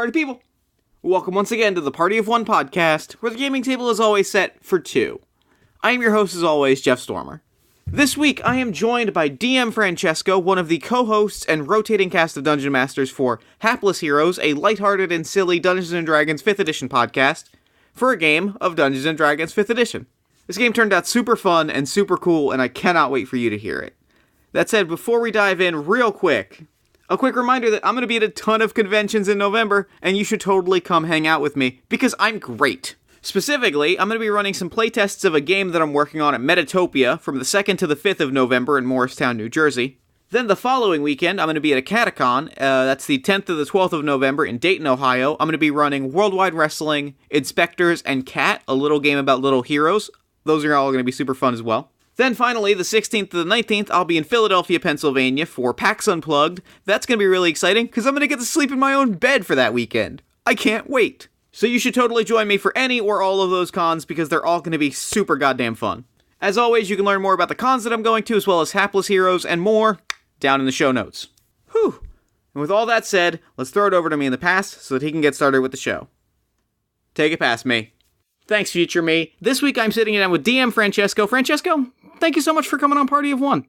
Party people! Welcome once again to the Party of One podcast, where the gaming table is always set for two. I am your host as always, Jeff Stormer. This week I am joined by DM Francesco, one of the co-hosts and rotating cast of Dungeon Masters for Hapless Heroes, a lighthearted and silly Dungeons & Dragons 5th edition podcast, for a game of Dungeons & Dragons 5th edition. This game turned out super fun and super cool, and I cannot wait for you to hear it. That said, before we dive in real quick, a quick reminder that I'm going to be at a ton of conventions in November, and you should totally come hang out with me, because I'm great. Specifically, I'm going to be running some playtests of a game that I'm working on at Metatopia from the 2nd to the 5th of November in Morristown, New Jersey. Then the following weekend, I'm going to be at a Catacon, that's the 10th to the 12th of November in Dayton, Ohio. I'm going to be running Worldwide Wrestling, Inspectors, and Cat, a little game about little heroes. Those are all going to be super fun as well. Then finally, the 16th to the 19th, I'll be in Philadelphia, Pennsylvania for PAX Unplugged. That's going to be really exciting, because I'm going to get to sleep in my own bed for that weekend. I can't wait. So you should totally join me for any or all of those cons, because they're all going to be super goddamn fun. As always, you can learn more about the cons that I'm going to, as well as Hapless Heroes and more, down in the show notes. Whew. And with all that said, let's throw it over to me in the past, so that he can get started with the show. Take it past me. Thanks, future me. This week I'm sitting down with DM Francesco. Francesco, thank you so much for coming on Party of One.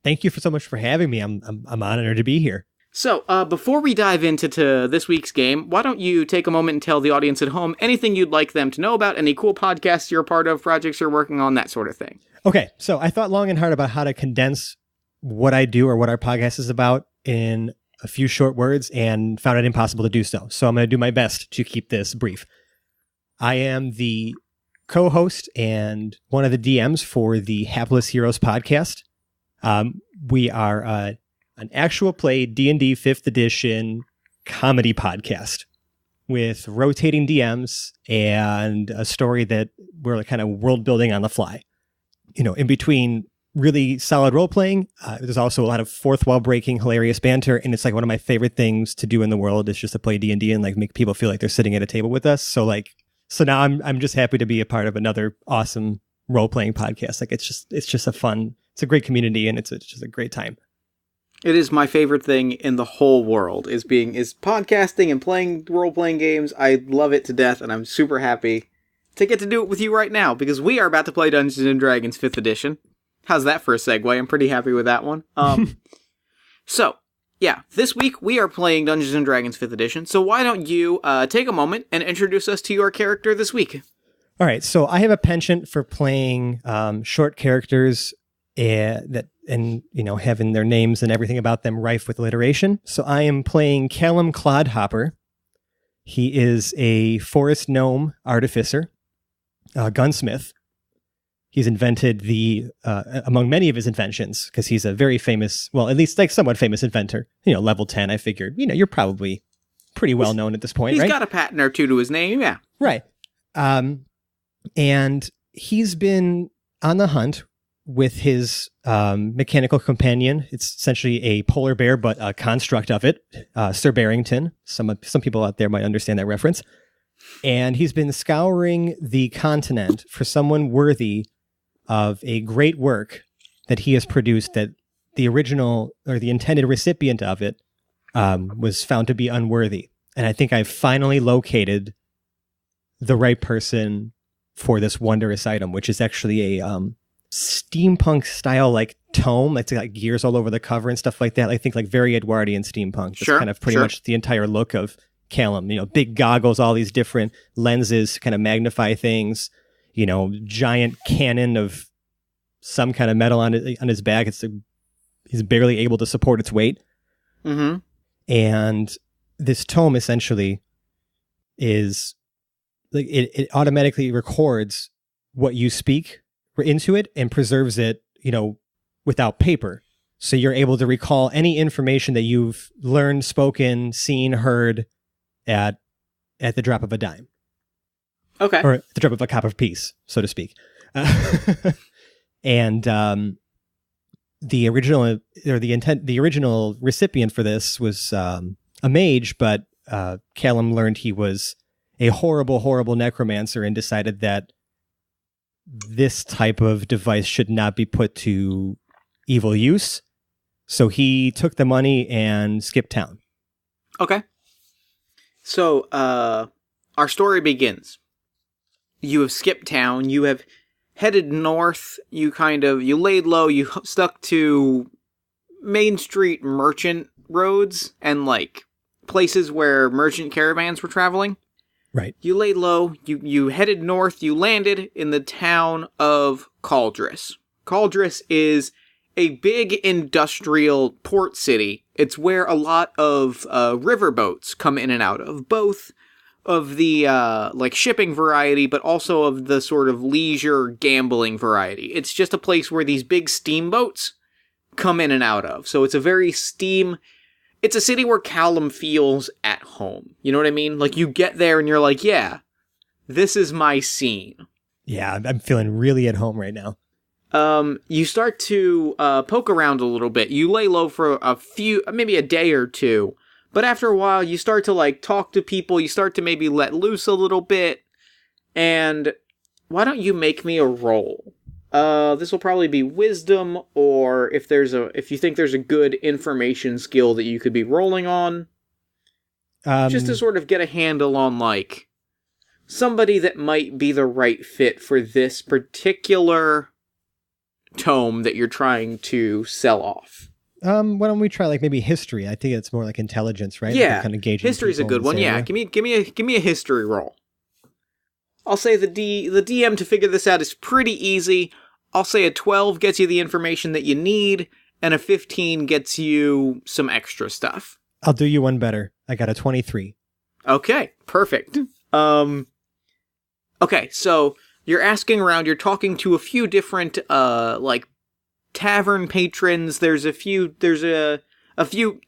Thank you so much for having me. I'm honored to be here. So, before we dive into this week's game, why don't you take a moment and tell the audience at home anything you'd like them to know about, any cool podcasts you're a part of, projects you're working on, that sort of thing. Okay, so I thought long and hard about how to condense what I do or what our podcast is about in a few short words and found it impossible to do so. So I'm going to do my best to keep this brief. I am the co-host and one of the DMs for the Hapless Heroes podcast. We are an actual play D&D 5th edition comedy podcast with rotating DMs and a story that we're kind of world building on the fly. You know, in between really solid role playing, there's also a lot of fourth wall breaking, hilarious banter, and it's like one of my favorite things to do in the world is just to play D&D and like make people feel like they're sitting at a table with us. So now I'm just happy to be a part of another awesome role playing podcast. Like it's just it's a great community and it's just a great time. It is my favorite thing in the whole world is podcasting and playing role playing games. I love it to death, and I'm super happy to get to do it with you right now because we are about to play Dungeons and Dragons 5th edition. How's that for a segue? I'm pretty happy with that one. So, yeah, this week we are playing Dungeons & Dragons 5th edition, so why don't you take a moment and introduce us to your character this week? All right, so I have a penchant for playing short characters that having their names and everything about them rife with alliteration. So I am playing Callum Clodhopper. He is a forest gnome artificer, gunsmith. He's invented among many of his inventions, because he's a very famous, well, at least like somewhat famous inventor. Level 10, I figured, you're probably pretty well known at this point, right? He's got a patent or two to his name, yeah. Right. And he's been on the hunt with his mechanical companion. It's essentially a polar bear, but a construct of it, Sir Barrington. Some people out there might understand that reference. And he's been scouring the continent for someone worthy of a great work that he has produced that the original or the intended recipient of it was found to be unworthy. And I think I've finally located the right person for this wondrous item, which is actually a steampunk style like tome. It's got gears all over the cover and stuff like that. I think like very Edwardian steampunk. That's kind of pretty much the entire look of Callum. Big goggles, all these different lenses to kind of magnify things. Giant cannon of some kind of metal on his back. He's barely able to support its weight. Mm-hmm. And this tome essentially is like it automatically records what you speak into it and preserves it, without paper. So you're able to recall any information that you've learned, spoken, seen, heard at the drop of a dime. Okay. Or the drop of a copper piece, so to speak. And the original recipient for this was a mage, but Callum learned he was a horrible, horrible necromancer and decided that this type of device should not be put to evil use. So he took the money and skipped town. Okay. So, our story begins. You have skipped town, you have headed north, you laid low, you stuck to Main Street merchant roads and, like, places where merchant caravans were traveling. Right. You laid low, you headed north, you landed in the town of Caldris. Caldris is a big industrial port city. It's where a lot of riverboats come in and out of, both of the like shipping variety, but also of the sort of leisure gambling variety. It's just a place where these big steamboats come in and out of. So it's a city where Callum feels at home. You know what I mean? Like, you get there and you're like, yeah, this is my scene. Yeah, I'm feeling really at home right now. You start to poke around a little bit. You lay low for maybe a day or two. But after a while, you start to, like, talk to people. You start to maybe let loose a little bit. And why don't you make me a roll? This will probably be wisdom, or if you think there's a good information skill that you could be rolling on. Just to sort of get a handle on, like, somebody that might be the right fit for this particular tome that you're trying to sell off. Why don't we try, like, maybe history? I think it's more like intelligence, right? Yeah, kind of gauging history's a good one. area. Yeah, give me a history roll. I'll say the DM to figure this out is pretty easy. I'll say a 12 gets you the information that you need, and a 15 gets you some extra stuff. I'll do you one better. I got a 23. Okay, perfect. Okay, so you're asking around, you're talking to a few different, like, tavern patrons. There's a few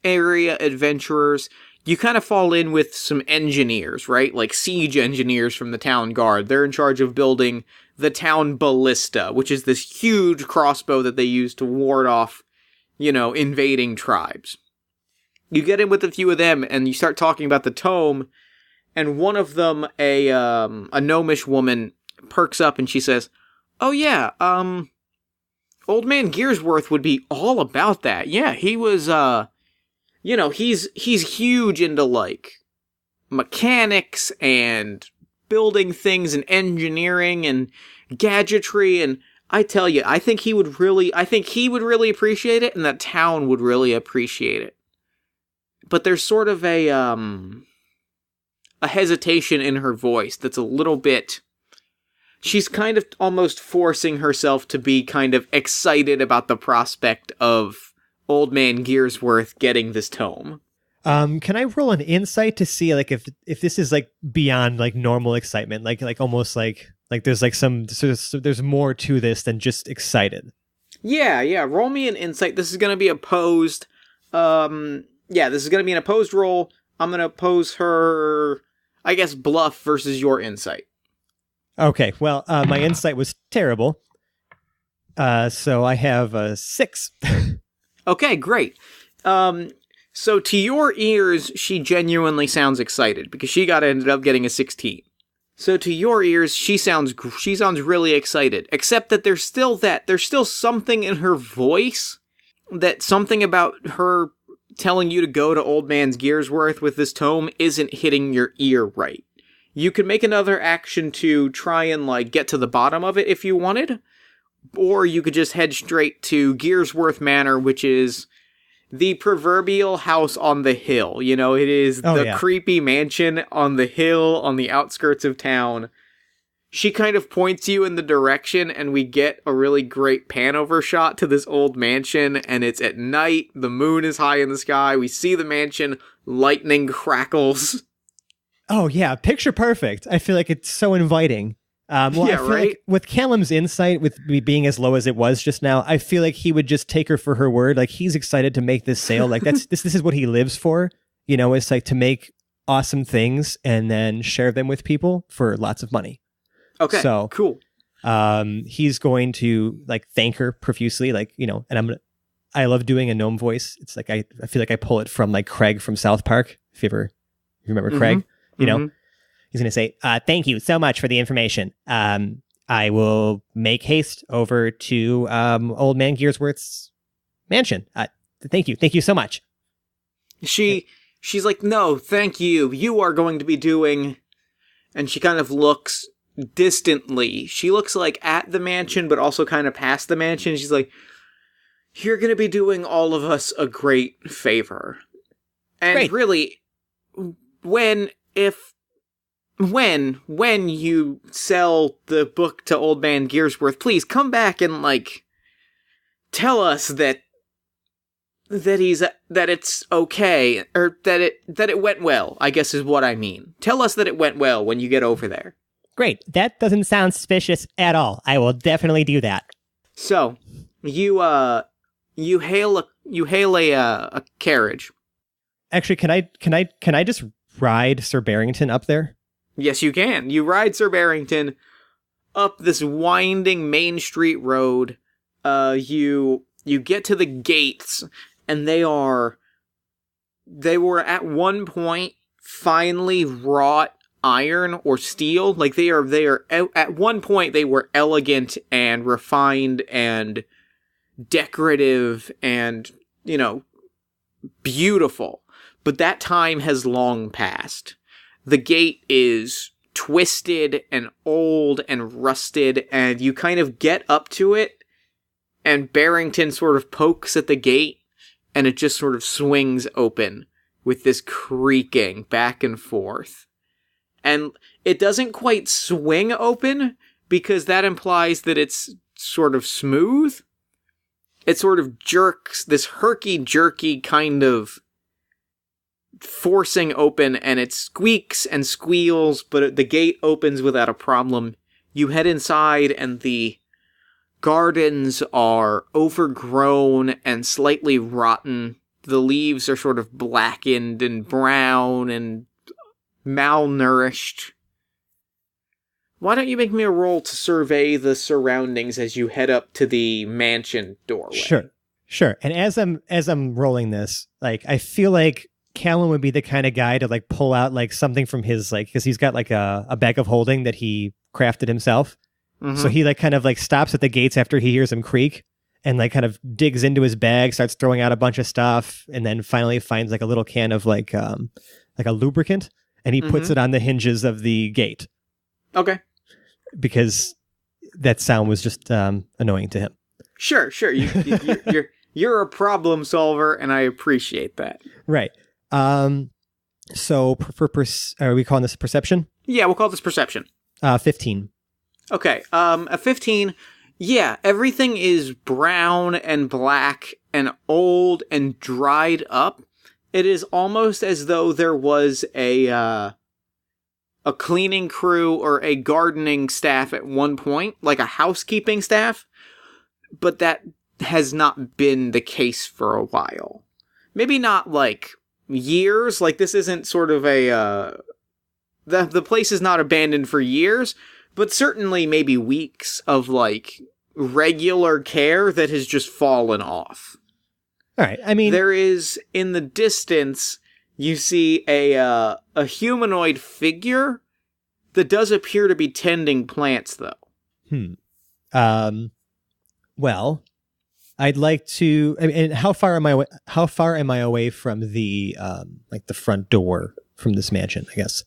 area adventurers. You kind of fall in with some engineers, right? Like siege engineers from the town guard. They're in charge of building the town ballista, which is this huge crossbow that they use to ward off, invading tribes. You get in with a few of them, and you start talking about the tome, and one of them, a gnomish woman, perks up and she says, "Oh yeah, Old Man Gearsworth would be all about that. Yeah, he was, he's huge into, like, mechanics and building things and engineering and gadgetry, and I tell you, I think he would really appreciate it, and that town would really appreciate it. But there's sort of a hesitation in her voice that's a little bit... She's kind of almost forcing herself to be kind of excited about the prospect of Old Man Gearsworth getting this tome. Can I roll an insight to see, like, if this is, like, beyond, like, normal excitement, like almost like there's, like, there's more to this than just excited? Yeah. Roll me an insight. This is going to be opposed. This is going to be an opposed roll. I'm going to oppose her, I guess, bluff versus your insight. Okay, well, my insight was terrible. So I have a 6. Okay, great. So to your ears, she genuinely sounds excited because she ended up getting a 16. So to your ears, she sounds really excited, except that there's still something in her voice, that something about her telling you to go to Old Man's Gearsworth with this tome isn't hitting your ear right. You could make another action to try and, like, get to the bottom of it if you wanted, or you could just head straight to Gearsworth Manor, which is the proverbial house on the hill. It is creepy mansion on the hill on the outskirts of town. She kind of points you in the direction, and we get a really great pan-over shot to this old mansion, and it's at night, the moon is high in the sky, we see the mansion, lightning crackles. Oh, yeah, picture perfect. I feel like it's so inviting. I feel like with Callum's insight, with me being as low as it was just now, I feel like he would just take her for her word. Like, he's excited to make this sale. Like, this is what he lives for. It's like to make awesome things and then share them with people for lots of money. Okay, so cool. He's going to, like, thank her profusely, like, and I love doing a gnome voice. It's like I feel like I pull it from, like, Craig from South Park. If you remember Craig. He's going to say, thank you so much for the information. I will make haste over to Old Man Gearsworth's mansion. Thank you. Thank you so much. She she's like, no, thank you. You are going to be doing... And she kind of looks distantly. She looks like at the mansion, but also kind of past the mansion. She's like, you're going to be doing all of us a great favor. And Great. Really, when you sell the book to Old Man Gearsworth, please come back and, like, tell us that it's okay, or that it went well, I guess is what I mean. Tell us that it went well when you get over there. Great. That doesn't sound suspicious at all. I will definitely do that. So, you hail a carriage. Actually, can I just ride Sir Barrington up there? Yes, you can. You ride Sir Barrington up this winding Main Street road. You get to the gates, and they were at one point finely wrought iron or steel. Like they are at one point they were elegant and refined and decorative and, beautiful. But that time has long passed. The gate is twisted and old and rusted, and you kind of get up to it, and Barrington sort of pokes at the gate, and it just sort of swings open with this creaking back and forth. And it doesn't quite swing open, because that implies that it's sort of smooth. It sort of jerks, this herky-jerky kind of forcing open, and it squeaks and squeals, but the gate opens without a problem. You head inside, and the gardens are overgrown and slightly rotten. The leaves are sort of blackened and brown and malnourished. Why don't you make me a roll to survey the surroundings as you head up to the mansion doorway? Sure. And as I'm rolling this, like, I feel like Callan would be the kind of guy to, like, pull out, like, something from his, like, because he's got, like, a bag of holding that he crafted himself. Mm-hmm. So he, like, kind of, like, stops at the gates after he hears them creak and, like, kind of digs into his bag, starts throwing out a bunch of stuff, and then finally finds, like, a little can of, like a lubricant, and he puts it on the hinges of the gate. Okay. Because that sound was just annoying to him. Sure. You're a problem solver, and I appreciate that. Right. So are we calling this perception? Yeah, we'll call this perception. 15. Okay. A 15. Yeah, everything is brown and black and old and dried up. It is almost as though there was a cleaning crew or a gardening staff at one point, like a housekeeping staff, but that has not been the case for a while. Maybe not, like, years, like this isn't sort of the place is not abandoned for years, but certainly maybe weeks of, like, regular care that has just fallen off. All right, I mean, there is, in the distance, you see a humanoid figure that does appear to be tending plants, though. Well, I'd like to. I mean, how far am I away from the the front door from this mansion? I guess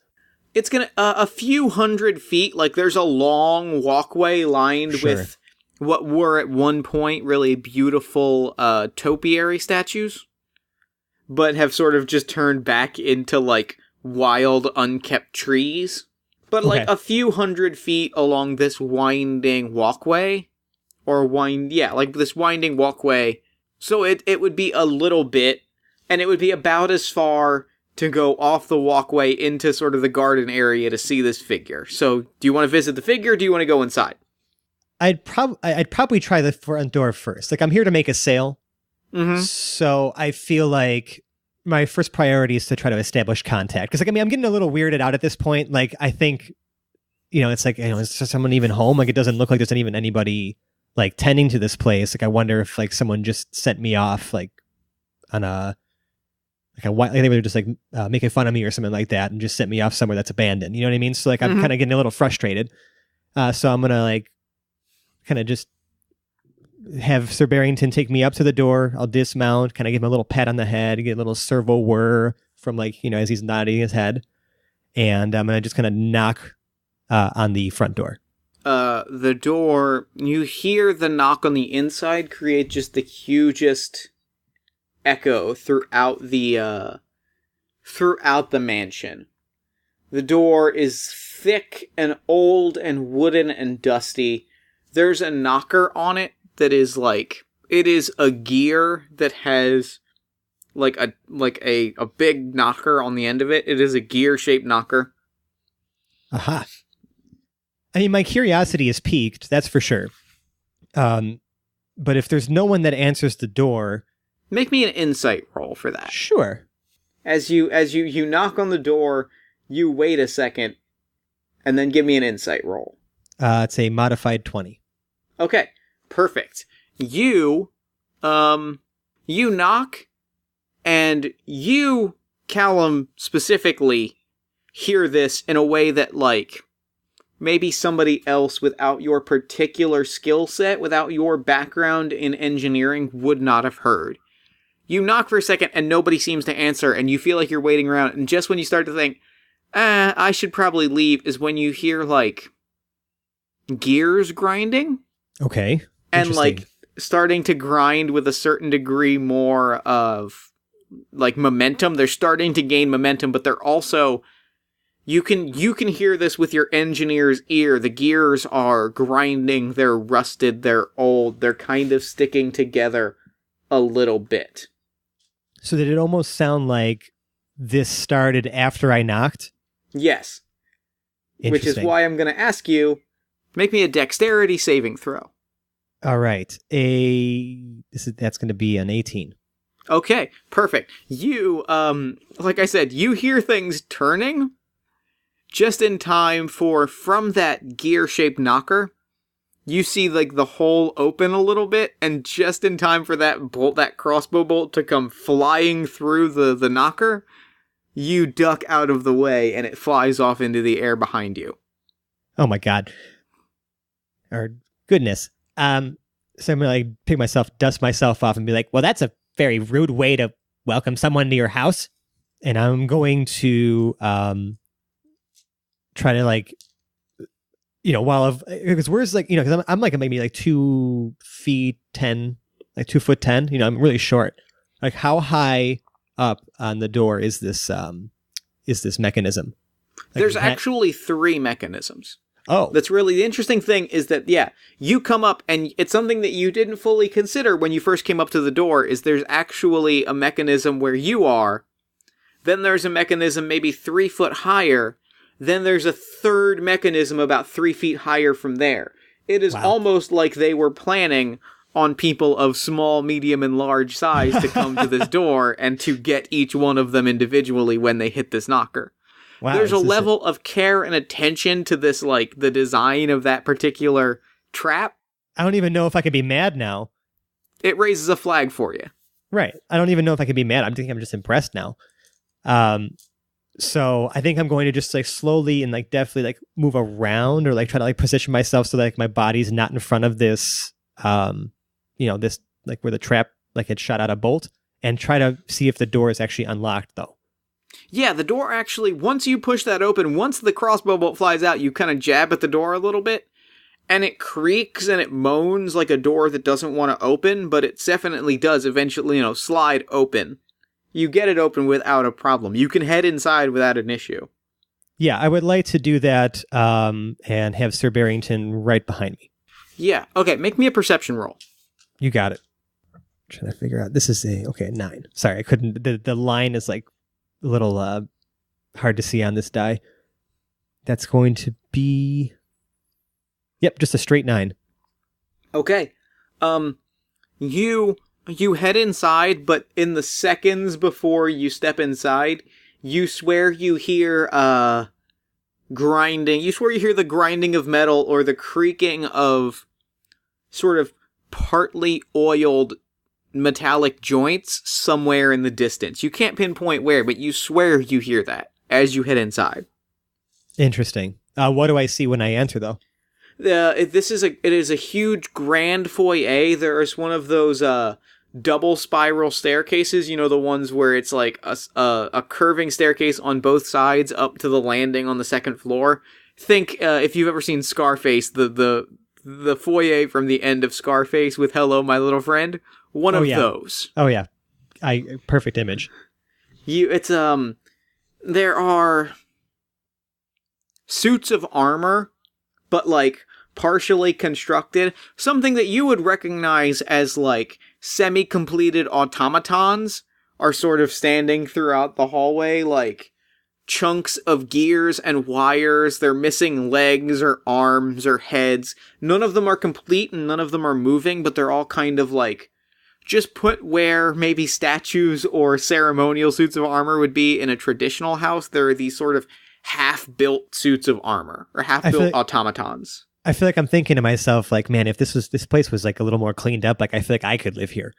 it's gonna a few hundred feet. Like, there's a long walkway lined with what were at one point really beautiful topiary statues, but have sort of just turned back into, like, wild, unkept trees. But, like, a few hundred feet along this winding walkway, this winding walkway. So it would be a little bit, and it would be about as far to go off the walkway into sort of the garden area to see this figure. So, do you want to visit the figure, or do you want to go inside? I'd probably try the front door first. Like, I'm here to make a sale. Mm-hmm. So I feel like my first priority is to try to establish contact. Because, like, I mean, I'm getting a little weirded out at this point. Like, I think, it's like, is someone even home? Like, it doesn't look like there's even anybody, like, tending to this place. Like, I wonder if, like, someone just sent me off, like, on like they were just, like, making fun of me or something like that and just sent me off somewhere that's abandoned. You know what I mean? So, like, I'm kind of getting a little frustrated. So I'm going to, like, kind of just have Sir Barrington take me up to the door. I'll dismount, kind of give him a little pat on the head, get a little servo whir, from as he's nodding his head. And I'm going to just kind of knock on the front door. The door, you hear the knock on the inside create just the hugest echo throughout the mansion. The door is thick and old and wooden and dusty. There's a knocker on it that is it is a gear that has a big knocker on the end of it. It is a gear-shaped knocker. Aha. I mean, my curiosity is piqued, that's for sure. But if there's no one that answers the door... Make me an insight roll for that. Sure. As you knock on the door, you wait a second, and then give me an insight roll. It's a modified 20. Okay, perfect. You knock, and you, Callum, specifically, hear this in a way that, maybe somebody else without your particular skill set, without your background in engineering, would not have heard. You knock for a second, and nobody seems to answer, and you feel like you're waiting around, and just when you start to think, I should probably leave, is when you hear, gears grinding. Okay. And, starting to grind with a certain degree more of, momentum. They're starting to gain momentum, but they're also... You can hear this with your engineer's ear. The gears are grinding, they're rusted, they're old, they're kind of sticking together a little bit. So did it almost sound like this started after I knocked? Yes. Which is why I'm going to ask you, make me a dexterity saving throw. All right. That's going to be an 18. Okay, perfect. You, like I said, you hear things turning just in time from that gear-shaped knocker, you see, the hole open a little bit, and just in time for that crossbow bolt to come flying through the knocker, you duck out of the way, and it flies off into the air behind you. Oh my god. Or goodness. So I'm going to pick myself, dust myself off, and be like, well, that's a very rude way to welcome someone to your house. And I'm going to... try to because where's because I'm maybe 2 feet 10, 2 foot 10. I'm really short. How high up on the door is this mechanism? There's actually 3 mechanisms. Oh, that's really the interesting thing is that you come up and it's something that you didn't fully consider when you first came up to the door. Is there's actually a mechanism where you are, then there's a mechanism maybe 3 foot higher. Then there's a third mechanism about 3 feet higher from there. It is almost like they were planning on people of small, medium, and large size to come to this door and to get each one of them individually when they hit this knocker. Wow, there's a level of care and attention to this, the design of that particular trap. I don't even know if I could be mad now. It raises a flag for you. Right. I don't even know if I could be mad. I'm just impressed now. So I think I'm going to just slowly and definitely move around or try to position myself so that my body's not in front of this, this where the trap had shot out a bolt, and try to see if the door is actually unlocked though. Yeah, the door actually, once you push that open, once the crossbow bolt flies out, you kind of jab at the door a little bit, and it creaks and it moans like a door that doesn't want to open, but it definitely does eventually, slide open. You get it open without a problem. You can head inside without an issue. Yeah, I would like to do that and have Sir Barrington right behind me. Yeah. Okay, make me a perception roll. You got it. I'm trying to figure out. This is 9. Sorry, I couldn't. The line is a little hard to see on this die. That's going to be... Yep, just a straight 9. Okay. You head inside, but in the seconds before you step inside, you swear you hear grinding. You swear you hear the grinding of metal or the creaking of sort of partly oiled metallic joints somewhere in the distance. You can't pinpoint where, but you swear you hear that as you head inside. Interesting. What do I see when I enter, though? It is a huge grand foyer. There is one of those double spiral staircases, you know, the ones where it's like a curving staircase on both sides up to the landing on the second floor. Think if you've ever seen Scarface, the foyer from the end of Scarface with "Hello, my little friend." One of those. Oh yeah, perfect image. There are suits of armor, but like partially constructed, something that you would recognize as like semi-completed automatons are sort of standing throughout the hallway, like chunks of gears and wires. They're missing legs or arms or heads. None of them are complete and none of them are moving, but they're all kind of like just put where maybe statues or ceremonial suits of armor would be in a traditional house. There are these sort of half-built suits of armor or half-built automatons. I feel like I'm thinking to myself, like, man, if this place was like a little more cleaned up, like I feel like I could live here.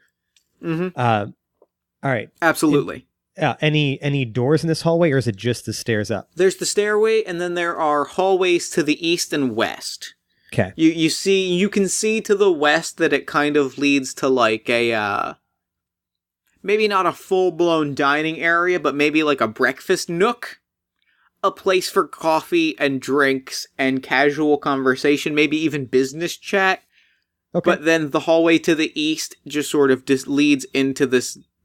Mm-hmm. All right. Absolutely. Any doors in this hallway, or is it just the stairs up? There's the stairway, and then there are hallways to the east and west. Okay. You can see to the west that it kind of leads to like a maybe not a full-blown dining area, but maybe like a breakfast nook. A place for coffee and drinks and casual conversation, maybe even business chat. Okay. But then the hallway to the east just sort of leads into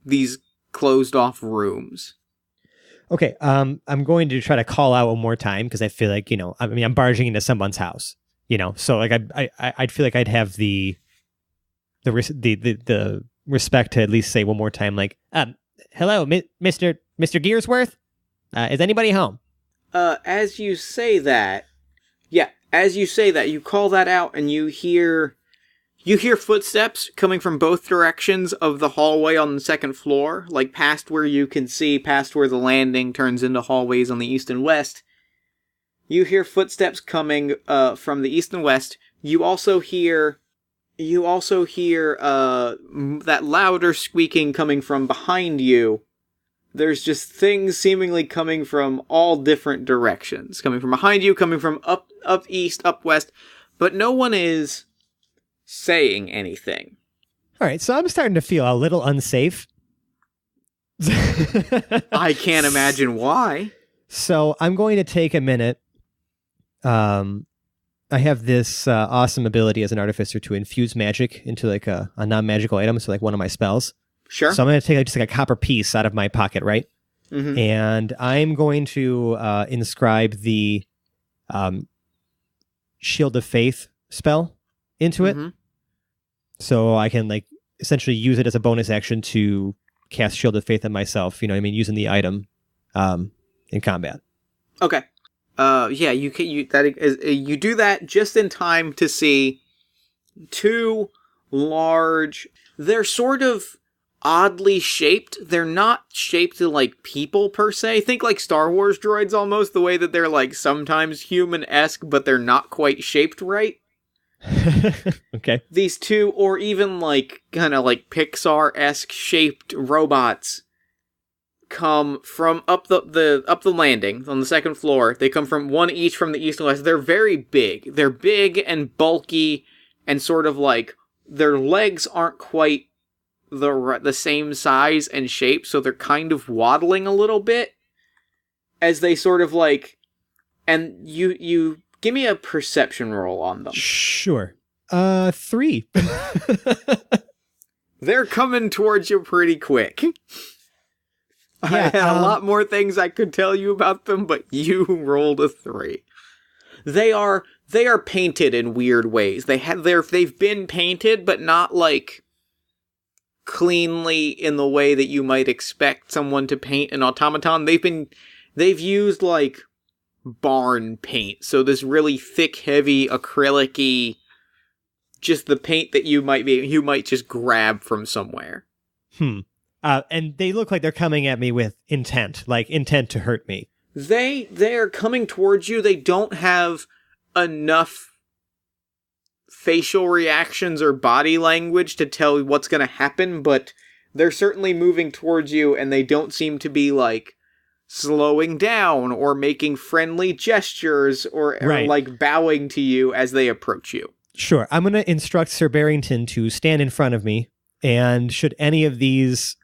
these closed off rooms. Okay, I'm going to try to call out one more time because I feel like, I'm barging into someone's house, so like I'd feel like I'd have the respect to at least say one more time, like, hello, Mr. Gearsworth? Is anybody home? As you say that, you call that out and you hear footsteps coming from both directions of the hallway on the second floor, like past where the landing turns into hallways on the east and west. You hear footsteps coming, from the east and west. You also hear that louder squeaking coming from behind you. There's just things seemingly coming from all different directions. Coming from behind you, coming from up east, up west. But no one is saying anything. All right, so I'm starting to feel a little unsafe. I can't imagine why. So I'm going to take a minute. I have this awesome ability as an artificer to infuse magic into like a non-magical item, so like one of my spells. Sure. So I'm going to take just like a copper piece out of my pocket, right? Mm-hmm. And I'm going to inscribe the Shield of Faith spell into it. Mm-hmm. So I can like essentially use it as a bonus action to cast Shield of Faith on myself, using the item in combat. Okay. You do that just in time to see two large, they're sort of oddly shaped. They're not shaped like people per se. Think like Star Wars droids almost, the way that they're like sometimes human-esque, but they're not quite shaped right. Okay. These two, or even like kind of like Pixar-esque shaped robots, come from up the landing on the second floor. They come from one each from the east and west. They're very big. They're big and bulky, and sort of like their legs aren't quite the same size and shape, so they're kind of waddling a little bit as they sort of like, and you give me a perception roll on them. Sure. 3. They're coming towards you pretty quick. Yeah, I had a lot more things I could tell you about them, but you rolled a 3. They are painted in weird ways. They've been painted, but not like cleanly in the way that you might expect someone to paint an automaton. They've used like barn paint, so this really thick, heavy, acrylic-y, just the paint that you might just grab from somewhere. And they look like they're coming at me with intent to hurt me. They're coming towards you. They don't have enough facial reactions or body language to tell what's going to happen, but they're certainly moving towards you, and they don't seem to be like slowing down or making friendly gestures or like bowing to you as they approach you. Sure. I'm going to instruct Sir Barrington to stand in front of me And should any of these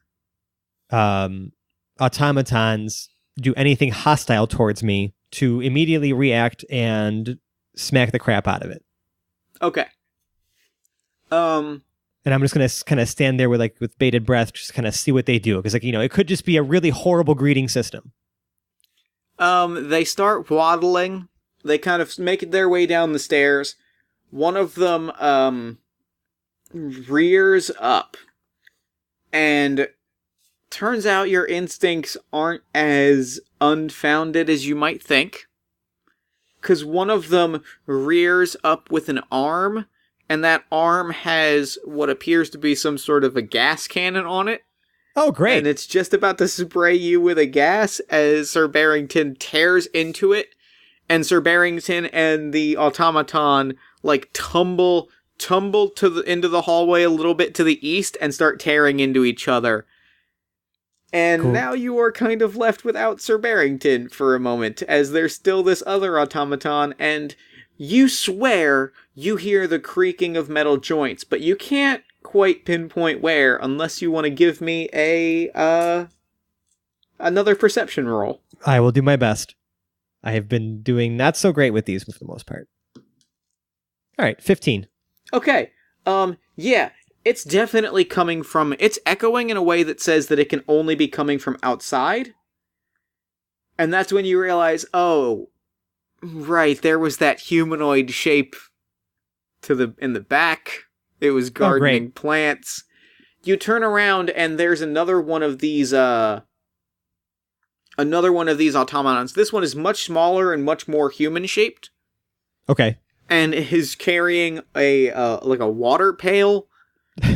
automatons do anything hostile towards me, to immediately react and smack the crap out of it. Okay. And I'm just gonna kind of stand there with bated breath, just kind of see what they do, because it could just be a really horrible greeting system. They start waddling. They kind of make their way down the stairs. One of them rears up, and turns out your instincts aren't as unfounded as you might think. Because one of them rears up with an arm, and that arm has what appears to be some sort of a gas cannon on it. Oh, great. And it's just about to spray you with a gas as Sir Barrington tears into it. And Sir Barrington and the automaton, tumble into the hallway a little bit to the east and start tearing into each other. And cool. Now you are kind of left without Sir Barrington for a moment, as there's still this other automaton, and you swear you hear the creaking of metal joints, but you can't quite pinpoint where, unless you want to give me another perception roll. I will do my best. I have been doing not so great with these for the most part. All right, 15. Okay. Yeah. It's definitely it's echoing in a way that says that it can only be coming from outside. And that's when you realize, oh, right, there was that humanoid shape in the back. It was gardening plants. You turn around and there's another one of these automatons. This one is much smaller and much more human shaped. Okay. And is carrying a water pail.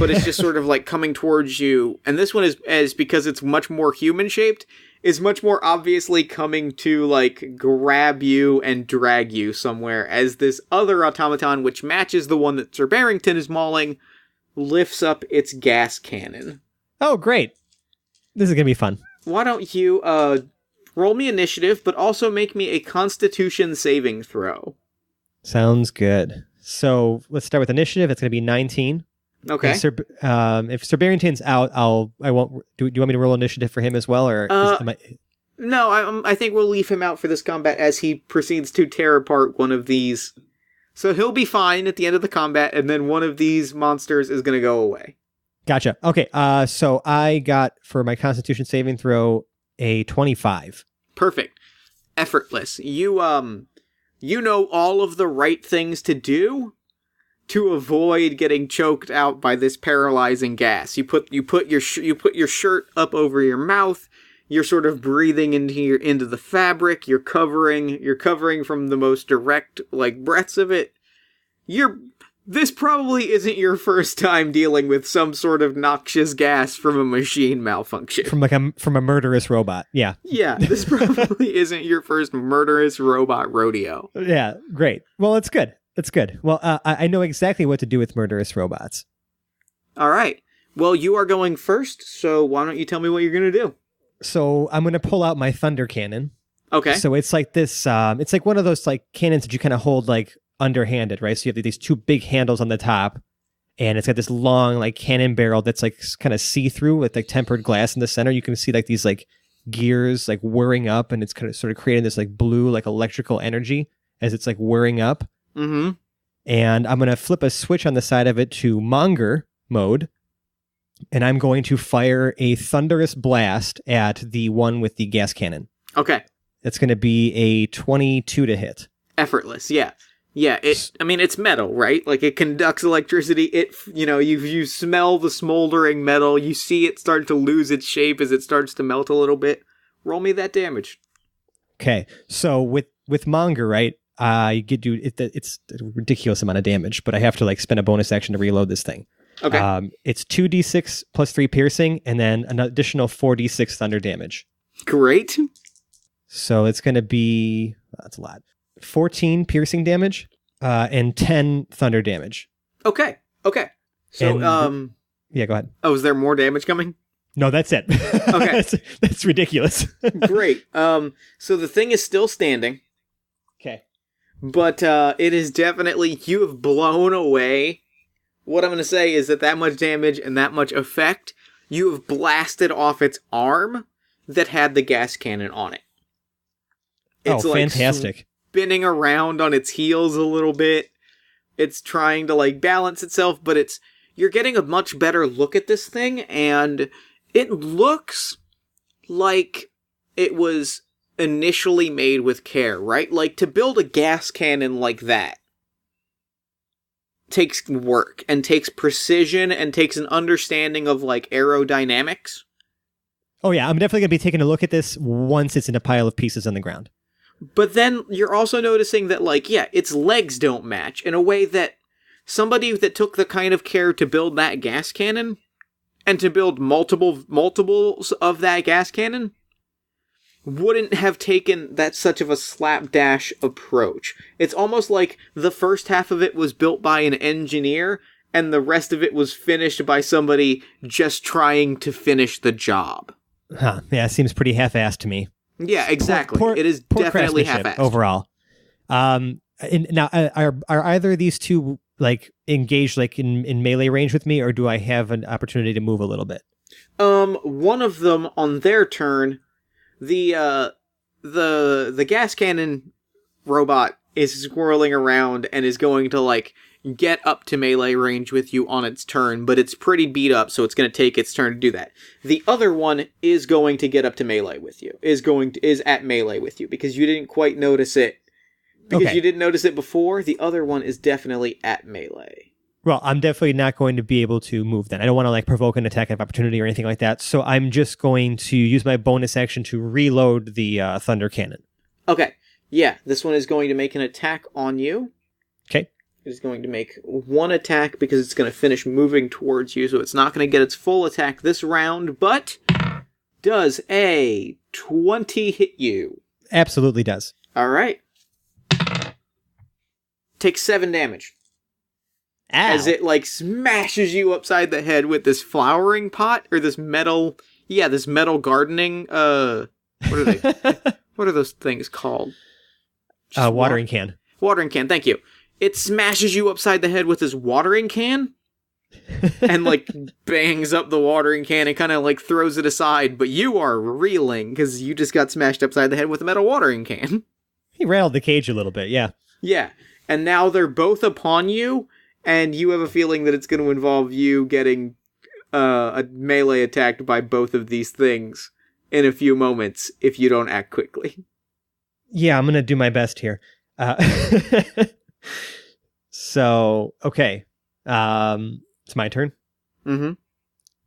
But it's just sort of coming towards you. And this one is because it's much more human-shaped, is much more obviously coming to, grab you and drag you somewhere, as this other automaton, which matches the one that Sir Barrington is mauling, lifts up its gas cannon. Oh, great. This is going to be fun. Why don't you roll me initiative, but also make me a Constitution saving throw. Sounds good. So let's start with initiative. It's going to be 19. Okay. If Sir Barrington's out, I won't. Do you want me to roll initiative for him as well, or? No, I think we'll leave him out for this combat as he proceeds to tear apart one of these. So he'll be fine at the end of the combat, and then one of these monsters is going to go away. Gotcha. Okay. So I got for my Constitution saving throw a 25. Perfect. Effortless. You know all of the right things to do to avoid getting choked out by this paralyzing gas. You put your shirt up over your mouth. You're sort of breathing into the fabric. You're covering from the most direct breaths of it. This probably isn't your first time dealing with some sort of noxious gas from a machine malfunction. From a murderous robot. Yeah. Yeah, this probably isn't your first murderous robot rodeo. Yeah, great. Well, it's good. It's good. Well, I know exactly what to do with murderous robots. All right. Well, you are going first, so why don't you tell me what you're going to do? So I'm going to pull out my thunder cannon. Okay. So it's like this, it's like one of those cannons that you kind of hold underhanded, right? So you have these two big handles on the top, and it's got this long cannon barrel that's kind of see-through with tempered glass in the center. You can see these gears whirring up, and it's kind of sort of creating this blue electrical energy as it's whirring up. Mm-hmm. And I'm going to flip a switch on the side of it to Monger mode, and I'm going to fire a thunderous blast at the one with the gas cannon. Okay. It's going to be a 22 to hit. Effortless, yeah. Yeah, it's metal, right? It conducts electricity. You smell the smoldering metal. You see it start to lose its shape as it starts to melt a little bit. Roll me that damage. Okay, so with Monger, right? It's a ridiculous amount of damage, but I have to spend a bonus action to reload this thing. Okay. It's 2d6 plus 3 piercing, and then an additional 4d6 thunder damage. Great. So it's going to be, that's a lot, 14 piercing damage, and 10 thunder damage. Okay. So, yeah, go ahead. Oh, is there more damage coming? No, that's it. Okay. that's ridiculous. Great. So the thing is still standing. Okay. But it is definitely, you have blown away what I'm going to say is that much damage and that much effect, you have blasted off its arm that had the gas cannon on it. It's fantastic. Spinning around on its heels a little bit. It's trying to like balance itself, but you're getting a much better look at this thing, and it looks like it was initially made with care, right? Like, to build a gas cannon like that takes work, and takes precision, and takes an understanding of, like, aerodynamics. Oh yeah, I'm definitely going to be taking a look at this once it's in a pile of pieces on the ground. But then you're also noticing that, like, yeah, its legs don't match in a way that somebody that took the kind of care to build that gas cannon, and to build multiples of that gas cannon, wouldn't have taken that such of a slapdash approach. It's almost like the first half of it was built by an engineer, and the rest of it was finished by somebody just trying to finish the job. Huh. Yeah, it seems pretty half-assed to me. Yeah, exactly. It is definitely half-assed. Overall. Now, are either of these two like engaged like in melee range with me, or do I have an opportunity to move a little bit? One of them on their turn, the gas cannon robot is swirling around and is going to like get up to melee range with you on its turn, but it's pretty beat up, so it's going to take its turn to do that. The other one is going to get up to melee with you. Is at melee with you because you didn't quite notice it. Because you didn't notice it before, the other one is definitely at melee. Well, I'm definitely not going to be able to move then. I don't want to like provoke an attack of opportunity or anything like that. So I'm just going to use my bonus action to reload the thunder cannon. Okay. Yeah, this one is going to make an attack on you. Okay. It is going to make one attack because it's going to finish moving towards you, so it's not going to get its full attack this round, but does a 20 hit you? Absolutely does. All right. Takes 7 damage. Ow. As it, like, smashes you upside the head with this flowering pot, or this metal gardening, what are they? What are those things called? Watering can. Watering can, thank you. It smashes you upside the head with this watering can, and, like, bangs up the watering can and kind of, like, throws it aside, but you are reeling, because you just got smashed upside the head with a metal watering can. He rattled the cage a little bit, yeah. Yeah. And now they're both upon you, and you have a feeling that it's going to involve you getting a melee attacked by both of these things in a few moments if you don't act quickly. Yeah, I'm going to do my best here. So, okay. It's my turn. Mm-hmm.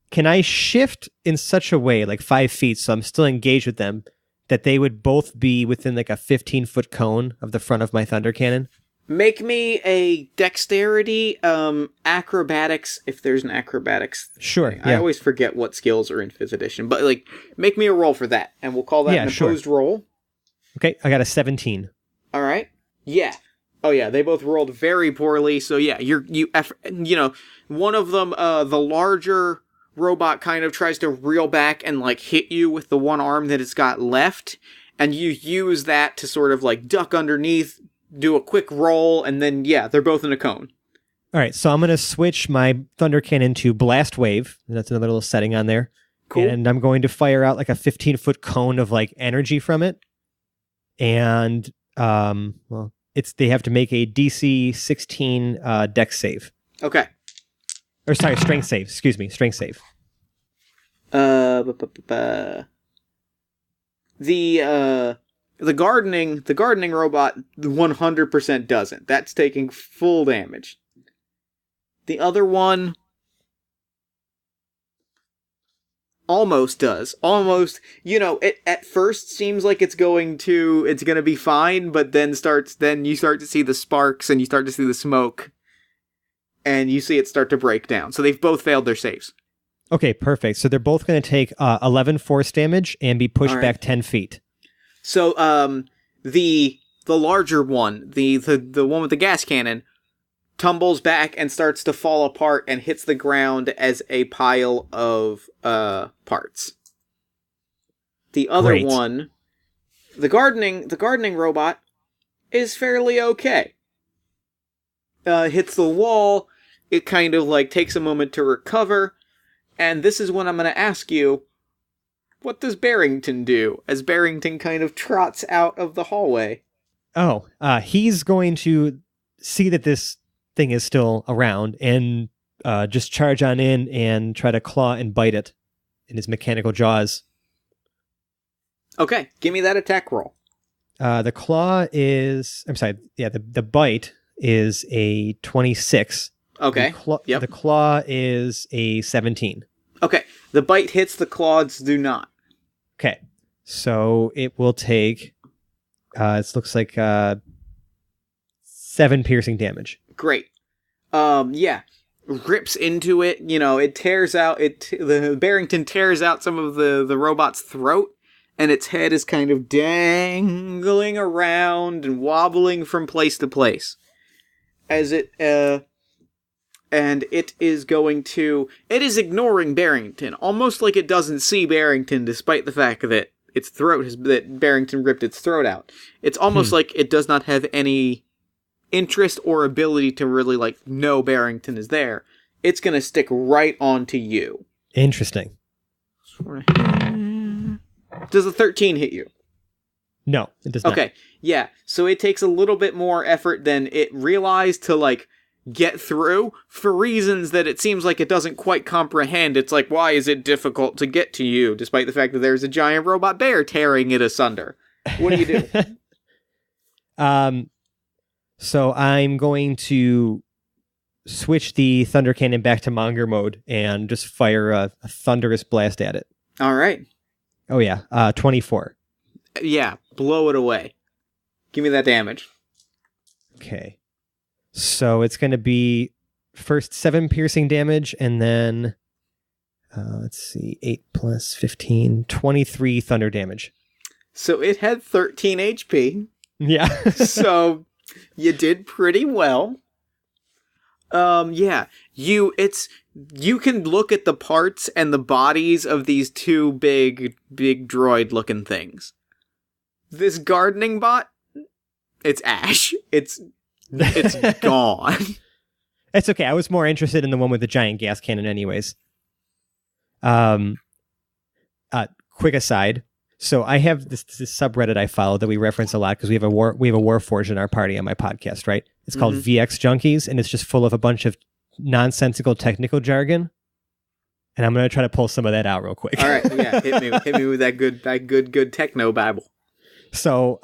Can I shift in such a way, like 5 feet, so I'm still engaged with them, that they would both be within like a 15-foot cone of the front of my thunder cannon? Make me a dexterity, acrobatics, if there's an acrobatics. Sure, thing. Yeah. I always forget what skills are in 5th edition, but like, make me a roll for that, and we'll call that an opposed roll. Okay, I got a 17. All right. Yeah. Oh yeah, they both rolled very poorly, so yeah, one of them, the larger robot kind of tries to reel back and like hit you with the one arm that it's got left, and you use that to sort of like duck underneath, do a quick roll, and then, yeah, they're both in a cone. All right, so I'm going to switch my thunder cannon to blast wave. That's another little setting on there. Cool. And I'm going to fire out like a 15-foot cone of like energy from it. And, they have to make a DC 16 dex save. Okay. Or sorry, strength save. Excuse me, strength save. The gardening robot 100% doesn't. That's taking full damage. The other one almost does. Almost, it at first seems like it's going to be fine, but then you start to see the sparks and you start to see the smoke and you see it start to break down. So they've both failed their saves. Okay, perfect. So they're both going to take 11 force damage and be pushed back 10 feet. So, the larger one, the one with the gas cannon, tumbles back and starts to fall apart and hits the ground as a pile of, parts. The other one, the gardening robot, is fairly okay. Hits the wall, it kind of like takes a moment to recover, and this is when I'm going to ask you, what does Barrington do as Barrington kind of trots out of the hallway? Oh, he's going to see that this thing is still around and just charge on in and try to claw and bite it in his mechanical jaws. Okay, give me that attack roll. The claw is... I'm sorry. Yeah, the bite is a 26. Okay, The claw is a 17. Okay, the bite hits, the claws do not. Okay, so it will take... it looks like 7 piercing damage. Great. Yeah. Rips into it, it tears out the Barrington tears out some of the robot's throat, and its head is kind of dangling around and wobbling from place to place. As it and it is ignoring Barrington, almost like it doesn't see Barrington, despite the fact that that Barrington ripped its throat out. It's almost like it does not have any interest or ability to really know Barrington is there. It's gonna stick right onto you. Interesting. Does a 13 hit you? No, it does not. Okay, yeah. So it takes a little bit more effort than it realized to get through for reasons that it seems like it doesn't quite comprehend. It's like, why is it difficult to get to you, despite the fact that there's a giant robot bear tearing it asunder? What do you do? So I'm going to switch the thunder cannon back to monger mode and just fire a thunderous blast at it. All right. Oh yeah, 24. Yeah, blow it away. Give me that damage. Okay. So it's going to be first 7 piercing damage, and then, let's see, 8 plus 15, 23 thunder damage. So it had 13 HP. Yeah. So you did pretty well. Yeah. You can look at the parts and the bodies of these two big droid-looking things. This gardening bot, it's ash. It's gone. It's okay. I was more interested in the one with the giant gas cannon anyways. Quick aside. So I have this subreddit I follow that we reference a lot because we have a Warforged in our party on my podcast, right? It's called VX Junkies, and it's just full of a bunch of nonsensical technical jargon. And I'm going to try to pull some of that out real quick. All right. Yeah. Hit me with that good techno babble. So,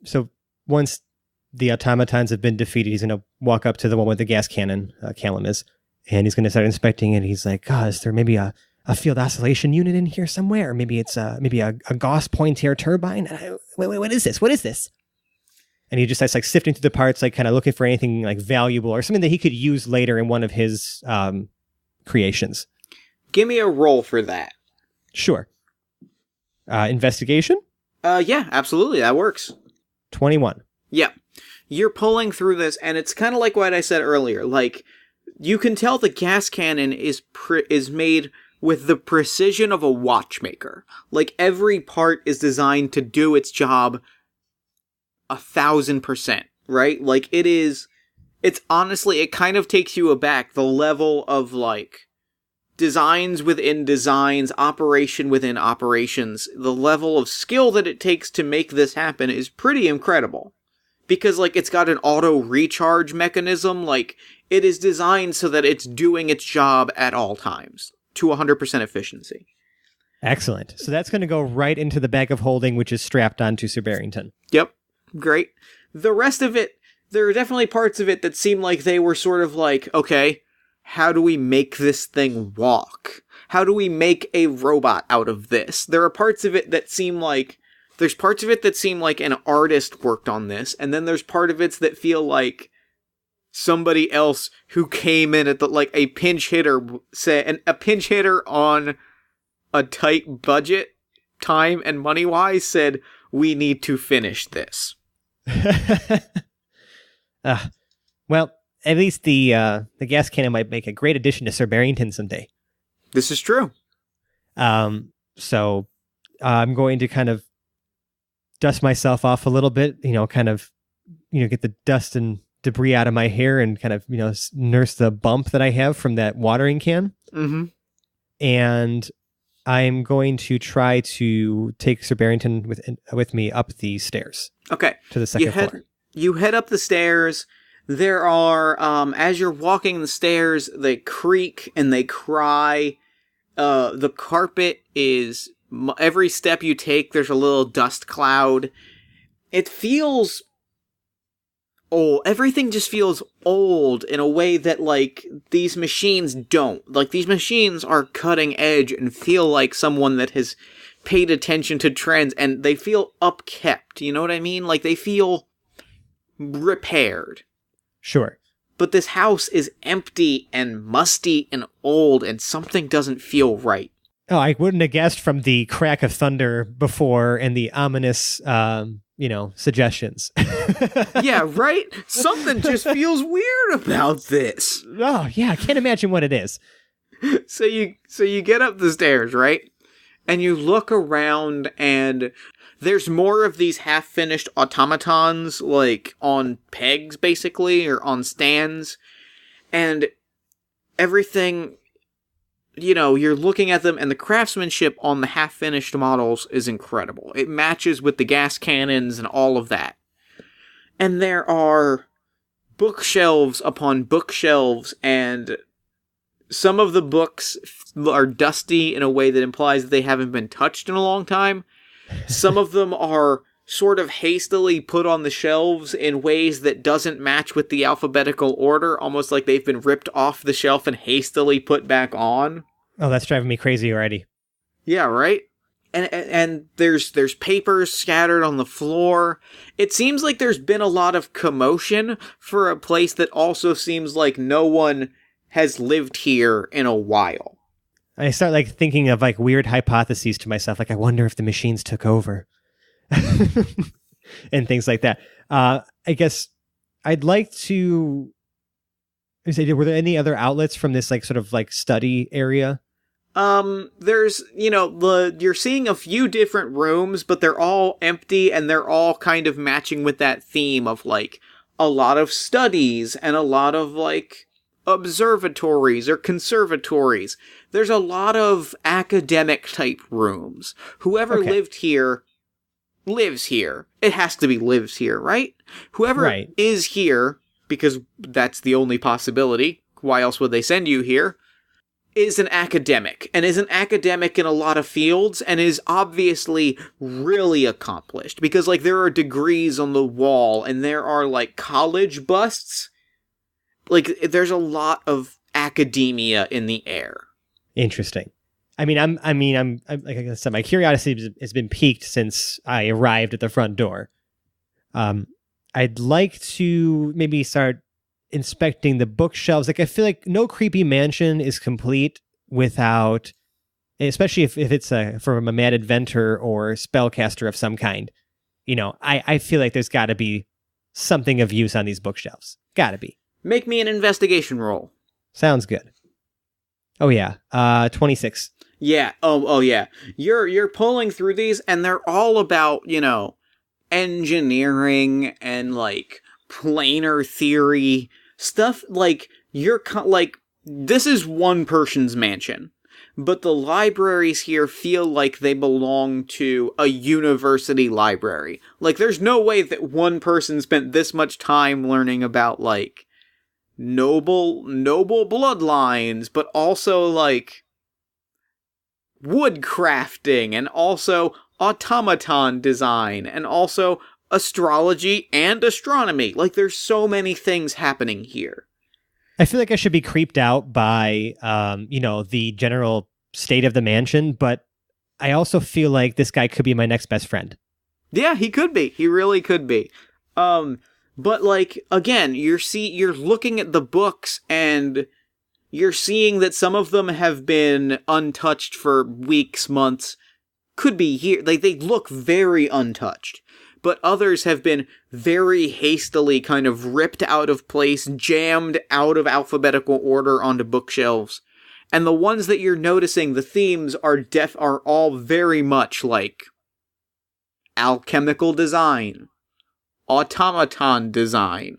so once the automatons have been defeated, he's going to walk up to the one with the gas cannon, Callum is, and he's going to start inspecting it. He's like, is there maybe a field oscillation unit in here somewhere? Maybe it's maybe a Gauss Pointier turbine? Wait, what is this? What is this? And he just starts sifting through the parts, kind of looking for anything valuable or something that he could use later in one of his creations. Give me a roll for that. Sure. Investigation? Yeah, absolutely. That works. 21. Yeah. You're pulling through this, and it's kind of like what I said earlier. You can tell the gas cannon is made with the precision of a watchmaker. Every part is designed to do its job 1,000%, right? It's honestly, it kind of takes you aback, the level of, designs within designs, operation within operations. The level of skill that it takes to make this happen is pretty incredible. Because, it's got an auto-recharge mechanism, it is designed so that it's doing its job at all times, to 100% efficiency. Excellent. So that's going to go right into the bag of holding, which is strapped onto Sir Barrington. Yep. Great. The rest of it, there are definitely parts of it that seem like they were sort of okay, how do we make this thing walk? How do we make a robot out of this? There are parts of it that seem like... There's parts of it that seem like an artist worked on this, and then there's part of it that feel like somebody else who came in at a pinch hitter, a pinch hitter on a tight budget, time and money-wise, said, we need to finish this. Well, at least the gas cannon might make a great addition to Sir Barrington someday. This is true. So I'm going to kind of dust myself off a little bit, get the dust and debris out of my hair and kind of, nurse the bump that I have from that watering can. Mm-hmm. And I'm going to try to take Sir Barrington with me up the stairs. Okay. To the second floor. You head up the stairs. There are, as you're walking the stairs, they creak and they cry. The carpet is, every step you take, there's a little dust cloud. It feels old. Everything just feels old in a way that, like, these machines don't. Like, these machines are cutting edge and feel like someone that has paid attention to trends, and they feel upkept. You know what I mean? Like, they feel repaired. Sure. But this house is empty and musty and old, and something doesn't feel right. Oh, I wouldn't have guessed from the crack of thunder before and the ominous, suggestions. Yeah, right? Something just feels weird about this. Oh, yeah, I can't imagine what it is. So you get up the stairs, right? And you look around, and there's more of these half-finished automatons, like, on pegs, basically, or on stands. And everything, you're looking at them, and the craftsmanship on the half-finished models is incredible. It matches with the gas cannons and all of that. And there are bookshelves upon bookshelves, and some of the books are dusty in a way that implies that they haven't been touched in a long time. Some of them are sort of hastily put on the shelves in ways that doesn't match with the alphabetical order, almost like they've been ripped off the shelf and hastily put back on. Oh, that's driving me crazy already. Yeah, right? And there's papers scattered on the floor. It seems like there's been a lot of commotion for a place that also seems like no one has lived here in a while. I start thinking of weird hypotheses to myself, I wonder if the machines took over and things like that. I guess I'd like to say, were there any other outlets from this study area? There's, you're seeing a few different rooms, but they're all empty and they're all kind of matching with that theme of a lot of studies and a lot of observatories or conservatories. There's a lot of academic type rooms. Whoever lived here lives here. It has to be lives here, right? Whoever is here, because that's the only possibility, why else would they send you here, is an academic, and is an academic in a lot of fields, and is obviously really accomplished, because there are degrees on the wall, and there are college busts. There's a lot of academia in the air. Interesting. I'm like I said, my curiosity has been piqued since I arrived at the front door. I'd like to maybe start inspecting the bookshelves. I feel like no creepy mansion is complete without, especially if it's from a mad inventor or spellcaster of some kind. I feel like there's got to be something of use on these bookshelves. Got to be. Make me an investigation roll. Sounds good. Oh yeah, 26. Yeah. Oh yeah. You're pulling through these, and they're all about engineering and planar theory stuff. This is one person's mansion, but the libraries here feel like they belong to a university library. There's no way that one person spent this much time learning about noble bloodlines, but also wood crafting, and also automaton design, and also astrology and astronomy. There's so many things happening here. I feel like I should be creeped out by the general state of the mansion, but I also feel like this guy could be my next best friend. Yeah, he could be. He really could be. But again, you're looking at the books, and you're seeing that some of them have been untouched for weeks, months, could be here. They look very untouched. But others have been very hastily kind of ripped out of place, jammed out of alphabetical order onto bookshelves. And the ones that you're noticing, the themes are all very much alchemical design, automaton design,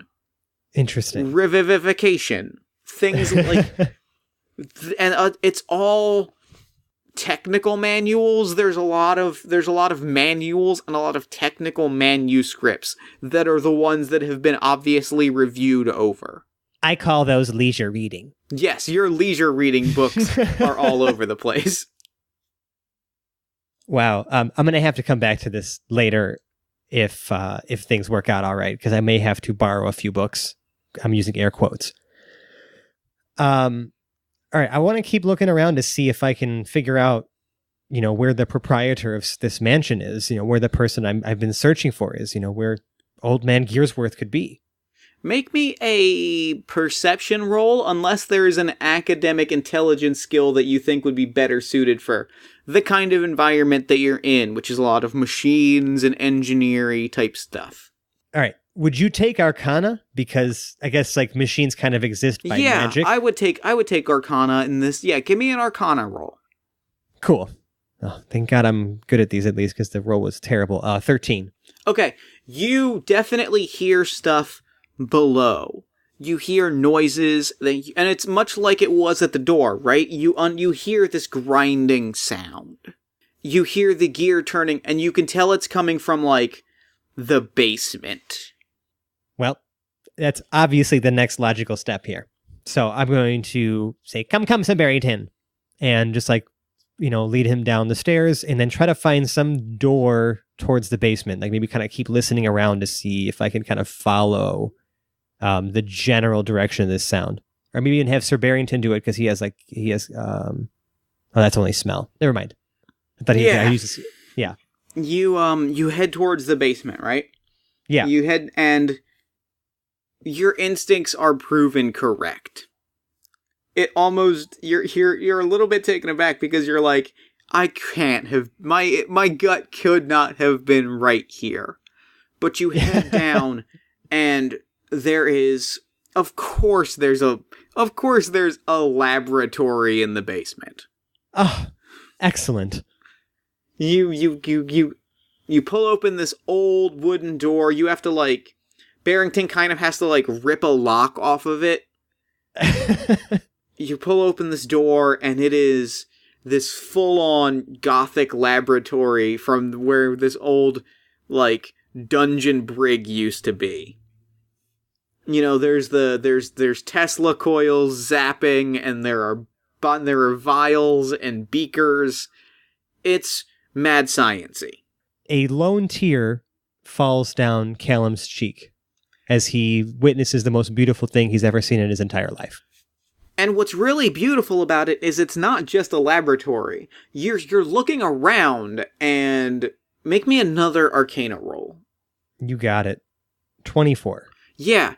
Interesting. revivification, things like, and it's all technical manuals. There's a lot of manuals and a lot of technical manuscripts that are the ones that have been obviously reviewed over. I call those leisure reading. Yes, your leisure reading books are all over the place. Wow. I'm going to have to come back to this later if things work out all right, because I may have to borrow a few books. I'm using air quotes. All right, I want to keep looking around to see if I can figure out, where the proprietor of this mansion is, where the person I've been searching for is, where old man Gearsworth could be. Make me a perception roll, unless there is an academic intelligence skill that you think would be better suited for the kind of environment that you're in, which is a lot of machines and engineering type stuff. All right. Would you take Arcana? Because I guess machines kind of exist by magic. Yeah, I would take Arcana in this. Yeah, give me an Arcana roll. Cool. Oh, thank God I'm good at these at least, because the roll was terrible. 13. Okay, you definitely hear stuff below. You hear noises, and it's much like it was at the door, right? You hear this grinding sound. You hear the gear turning, and you can tell it's coming from, the basement. Well, that's obviously the next logical step here. So I'm going to say, come, Sir Barrington, and just lead him down the stairs, and then try to find some door towards the basement. Maybe kind of keep listening around to see if I can kind of follow the general direction of this sound, or maybe even have Sir Barrington do it, because he has oh, that's only smell. Never mind. I thought he uses, yeah. You head towards the basement, right? Yeah. You head, and your instincts are proven correct. It almost, you're a little bit taken aback, because you're like, I can't have, my gut could not have been right here. But you head down, and there is, of course there's a laboratory in the basement. Oh, excellent. You pull open this old wooden door. You have to, Barrington kind of has to, rip a lock off of it. You pull open this door, and it is this full-on gothic laboratory from where this old, dungeon brig used to be. There's Tesla coils zapping, and there are vials and beakers. It's mad science-y. A lone tear falls down Callum's cheek as he witnesses the most beautiful thing he's ever seen in his entire life. And what's really beautiful about it is it's not just a laboratory. You're looking around, and make me another Arcana roll. You got it. 24. Yeah,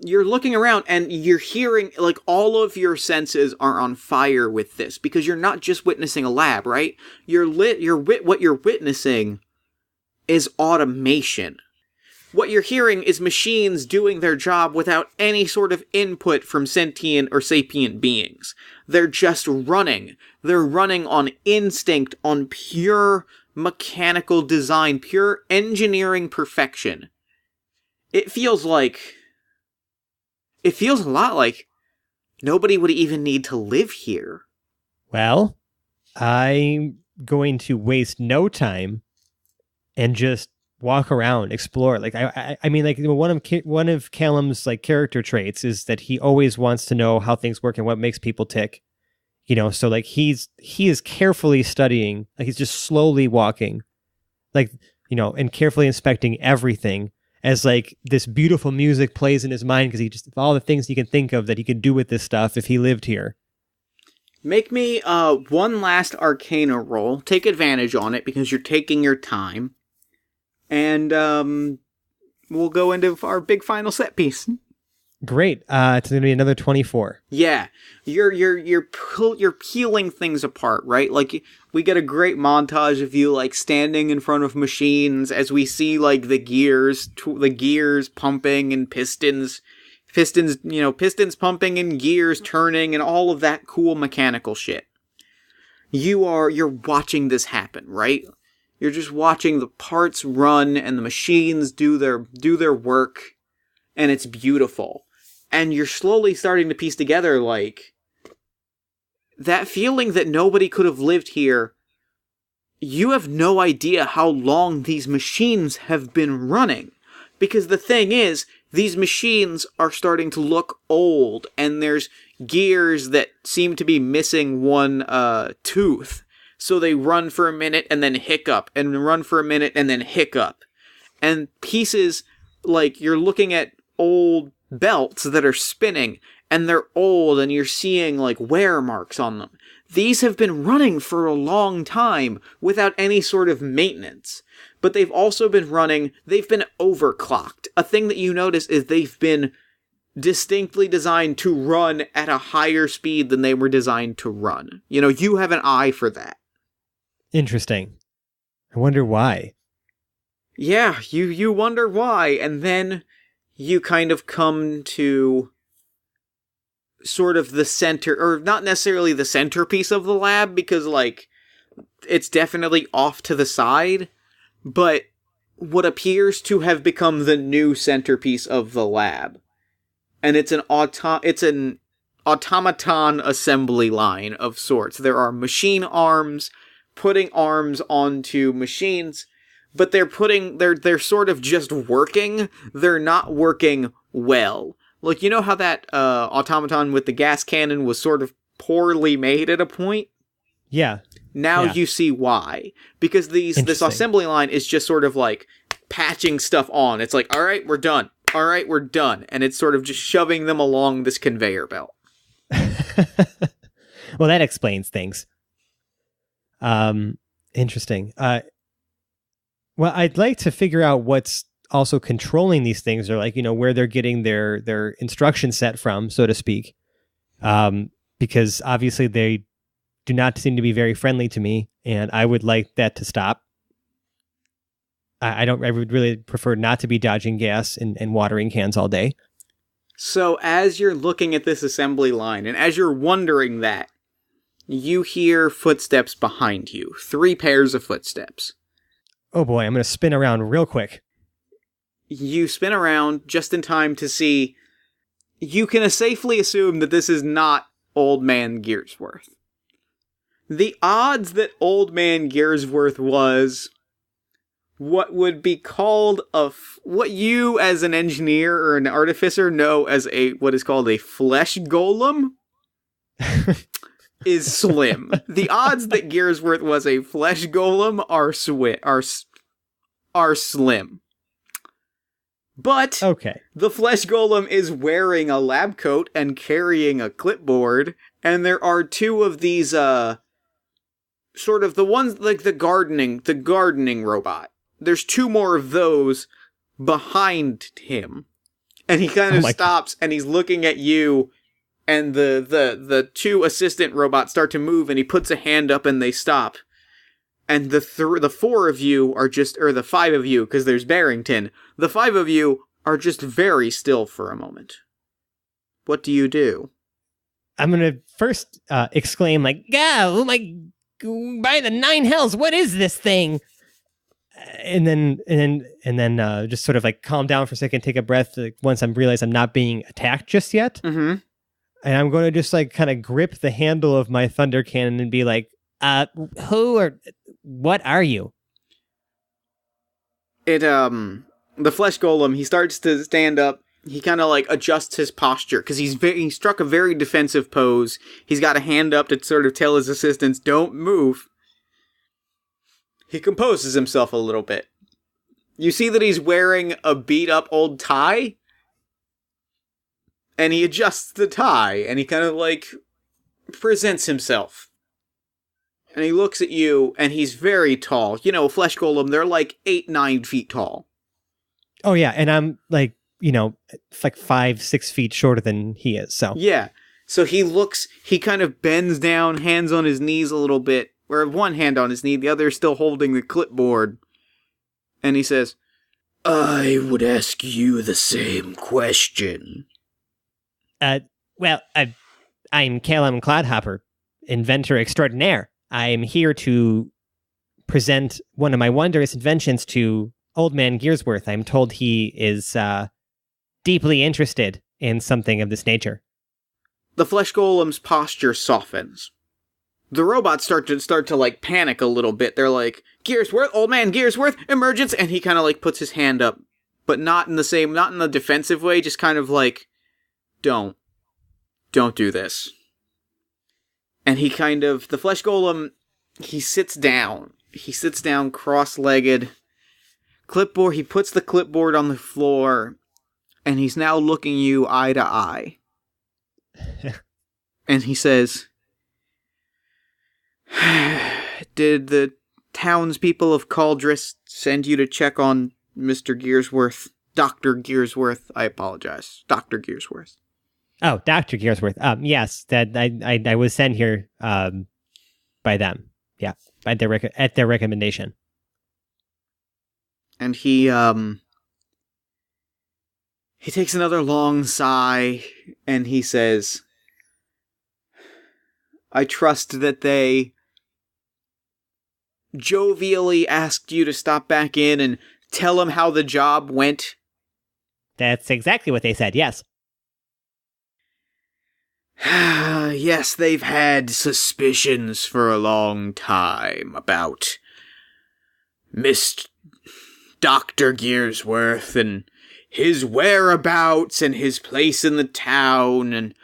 you're looking around, and you're hearing, all of your senses are on fire with this, because you're not just witnessing a lab, right? What you're witnessing is automation. What you're hearing is machines doing their job without any sort of input from sentient or sapient beings. They're just running. They're running on instinct, on pure mechanical design, pure engineering perfection. It feels a lot like nobody would even need to live here. Well, I'm going to waste no time and just walk around, explore. One of Callum's character traits is that he always wants to know how things work and what makes people tick. So he is carefully studying, he's just slowly walking, and carefully inspecting everything as this beautiful music plays in his mind, because he just, all the things he can think of that he could do with this stuff if he lived here. Make me one last Arcana roll. Take advantage on it, because you're taking your time. And we'll go into our big final set piece. Great. It's going to be another 24. Yeah. You're peeling things apart, right? We get a great montage of you standing in front of machines as we see the gears pumping and pistons pumping and gears turning and all of that cool mechanical shit. You're watching this happen, right? You're just watching the parts run and the machines do their work, and it's beautiful. And you're slowly starting to piece together, like, that feeling that nobody could have lived here. You have no idea how long these machines have been running. Because the thing is, these machines are starting to look old, and there's gears that seem to be missing one tooth. So they run for a minute and then hiccup, and run for a minute and then hiccup. And pieces, like, you're looking at old belts that are spinning, and they're old, and you're seeing, like, wear marks on them. These have been running for a long time without any sort of maintenance. But they've also been they've been overclocked. A thing that you notice is they've been distinctly designed to run at a higher speed than they were designed to run. You know, you have an eye for that. Interesting. I wonder why. Yeah, you wonder why, and then you kind of come to sort of the center, or not necessarily the centerpiece of the lab, because, like, it's definitely off to the side, but what appears to have become the new centerpiece of the lab. And it's an automaton assembly line of sorts. There are machine arms putting arms onto machines, but they're sort of just working. They're not working well. Like, you know how that automaton with the gas cannon was sort of poorly made at a point? Yeah. Now you see why. Because this assembly line is just sort of like patching stuff on. It's like, all right, we're done. All right, we're done. And it's sort of just shoving them along this conveyor belt. Well, that explains things. Interesting. Well, I'd like to figure out what's also controlling these things, or, like, you know, where they're getting their instruction set from, so to speak. Because obviously they do not seem to be very friendly to me, and I would like that to stop. I would really prefer not to be dodging gas and watering cans all day. So as you're looking at this assembly line, and as you're wondering that, you hear footsteps behind you. 3 pairs of footsteps. Oh boy, I'm going to spin around real quick. You spin around just in time to see... You can safely assume that this is not Old Man Gearsworth. The odds that Old Man Gearsworth was what would be called what you as an engineer or an artificer know as what is called a flesh golem is slim. The odds that Gearsworth was a flesh golem are slim. But okay, the flesh golem is wearing a lab coat and carrying a clipboard, and there are 2 of these sort of the ones like the gardening robot. There's 2 more of those behind him. And he kind of stops and he's looking at you, and the 2 assistant robots start to move, and he puts a hand up and they stop. And the 4 of you are just, or the 5 of you, because there's Barrington, the 5 of you are just very still for a moment. What do you do? I'm going to first exclaim, like, oh my, by the 9 hells, what is this thing? And then just sort of like calm down for a second, take a breath, like, once I realize I'm not being attacked just yet. Mm-hmm. And I'm going to just like kind of grip the handle of my thunder cannon and be like, what are you? The flesh golem, he starts to stand up. He kind of like adjusts his posture because he struck a very defensive pose. He's got a hand up to sort of tell his assistants, don't move. He composes himself a little bit. You see that he's wearing a beat up old tie. And he adjusts the tie and he kind of like presents himself. And he looks at you, and he's very tall. You know, flesh golem, they're like 8-9 feet tall. Oh, yeah, and I'm like, you know, like 5-6 feet shorter than he is, so. Yeah, so he kind of bends down, hands on his knees a little bit, or one hand on his knee, the other still holding the clipboard. And he says, I would ask you the same question. Well, I'm Callum Clodhopper, inventor extraordinaire. I'm here to present one of my wondrous inventions to Old Man Gearsworth. I'm told he is deeply interested in something of this nature. The flesh golem's posture softens. The robots start to like panic a little bit. They're like, Gearsworth, old man Gearsworth, emergence, and he kind of like puts his hand up, but not in the defensive way, just kind of like, don't do this. And he the flesh golem, he sits down cross-legged, clipboard, he puts the clipboard on the floor, and he's now looking you eye to eye. And he says, did the townspeople of Caldris send you to check on Mr. Gearsworth? Dr. Gearsworth, I apologize. Dr. Gearsworth. Oh, Dr. Gearsworth. Yes, that I was sent here by them. Yeah, at their recommendation. And he takes another long sigh, and he says, I trust that they jovially asked you to stop back in and tell them how the job went. That's exactly what they said, yes. Yes, they've had suspicions for a long time about Dr. Gearsworth and his whereabouts and his place in the town, and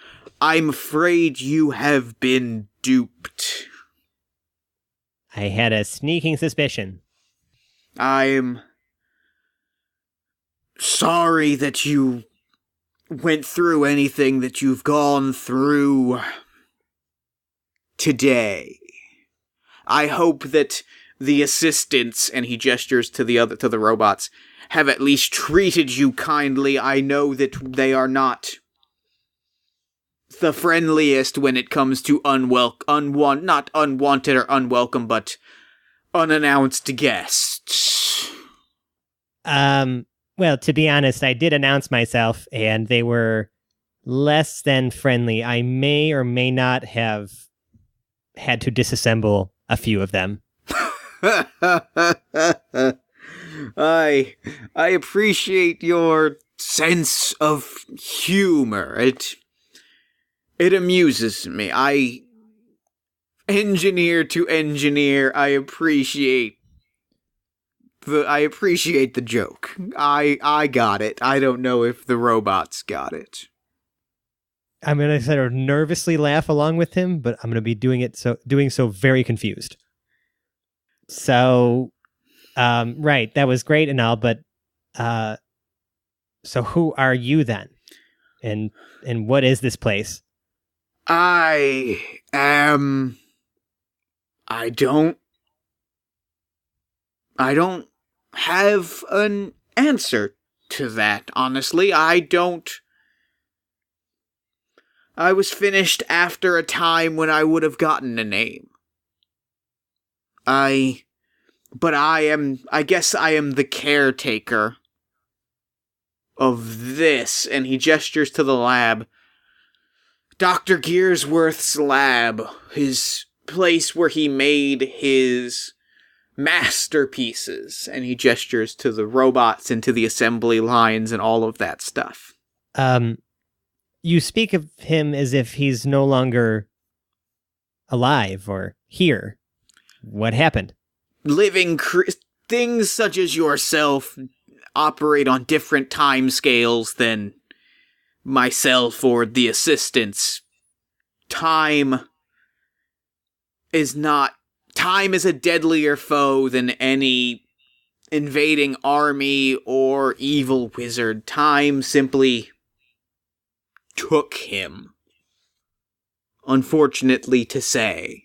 I'm afraid you have been duped. I had a sneaking suspicion. I'm sorry that you went through anything that you've gone through today. I hope that the assistants, and he gestures to the robots, have at least treated you kindly. I know that they are not the friendliest when it comes to not unwanted or unwelcome, but unannounced guests. Well, to be honest, I did announce myself, and they were less than friendly. I may or may not have had to disassemble a few of them. I appreciate your sense of humor. It amuses me. Engineer to engineer, I appreciate the joke. I got it. I don't know if the robots got it. I'm going to sort of nervously laugh along with him, but I'm going to be doing so very confused. So, right, that was great and all, but so who are you then? And what is this place? I don't have an answer to that, honestly. I was finished after a time when I would have gotten a name. I guess I am the caretaker of this, and he gestures to the lab. Dr. Gearsworth's lab, his place where he made his masterpieces, and he gestures to the robots and to the assembly lines and all of that stuff. You speak of him as if he's no longer alive or here. What happened? Things such as yourself operate on different time scales than myself or the assistants. Time is a deadlier foe than any invading army or evil wizard. Time simply took him. Unfortunately to say.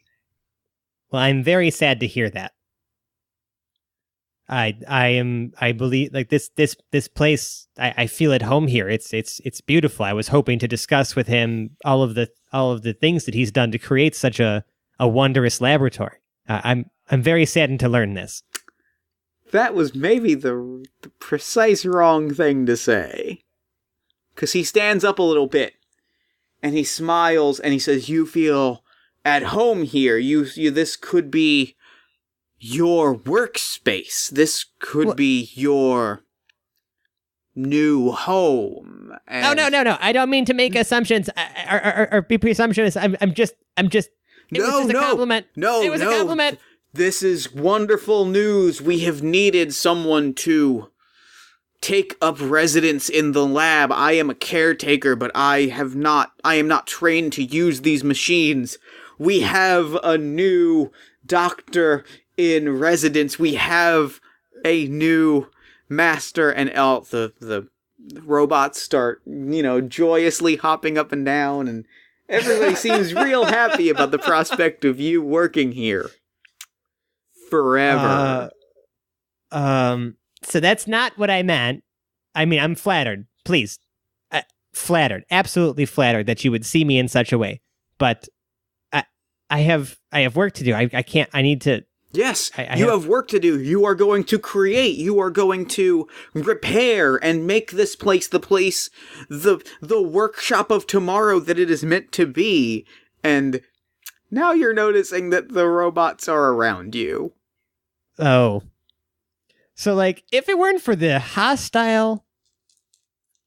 Well, I'm very sad to hear that. I believe like this place, I feel at home here. It's beautiful. I was hoping to discuss with him all of the things that he's done to create such a wondrous laboratory. I'm very saddened to learn this. That was maybe the precise wrong thing to say. 'Cause he stands up a little bit and he smiles and he says, "You feel at home here. This could be your workspace. This could be your new home. And No. I don't mean to make assumptions or be presumptuous. I'm just. It was just a compliment. No, it was a compliment. This is wonderful news. We have needed someone to take up residence in the lab. I am a caretaker, but I am not trained to use these machines. We have a new doctor in residence. We have a new master, and the robots start, joyously hopping up and down, and everybody seems real happy about the prospect of you working here forever. So that's not what I meant. I mean, I'm flattered. Please. Flattered. Absolutely flattered that you would see me in such a way. But I have work to do. I can't. I need to. Yes, you have work to do. You are going to create. You are going to repair and make this place the workshop of tomorrow that it is meant to be. And now you're noticing that the robots are around you. Oh. So, like, if it weren't for the hostile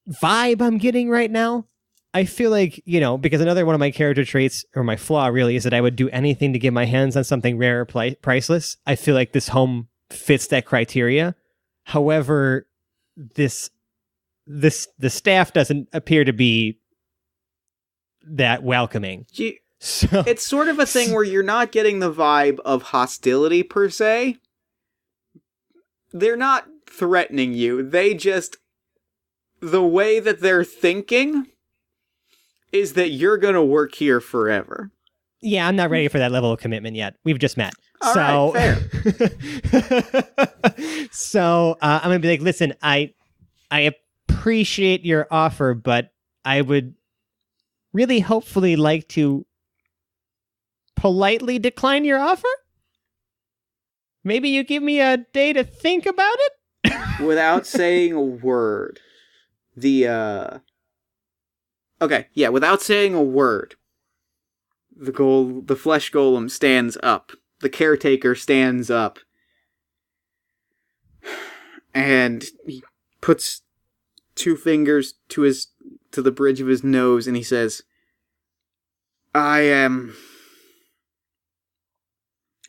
vibe I'm getting right now, I feel like, because another one of my character traits, or my flaw really, is that I would do anything to get my hands on something rare or priceless. I feel like this home fits that criteria. However, the staff doesn't appear to be that welcoming. So it's sort of a thing where you're not getting the vibe of hostility per se. They're not threatening you. They just, the way that they're thinking is that you're going to work here forever. Yeah, I'm not ready for that level of commitment yet. We've just met. All right, fair. So I'm going to be like, listen, I appreciate your offer, but I would really hopefully like to politely decline your offer. Maybe you give me a day to think about it? Without saying a word. Without saying a word, the flesh golem stands up. The caretaker stands up. And he puts 2 fingers to the bridge of his nose, and he says, I am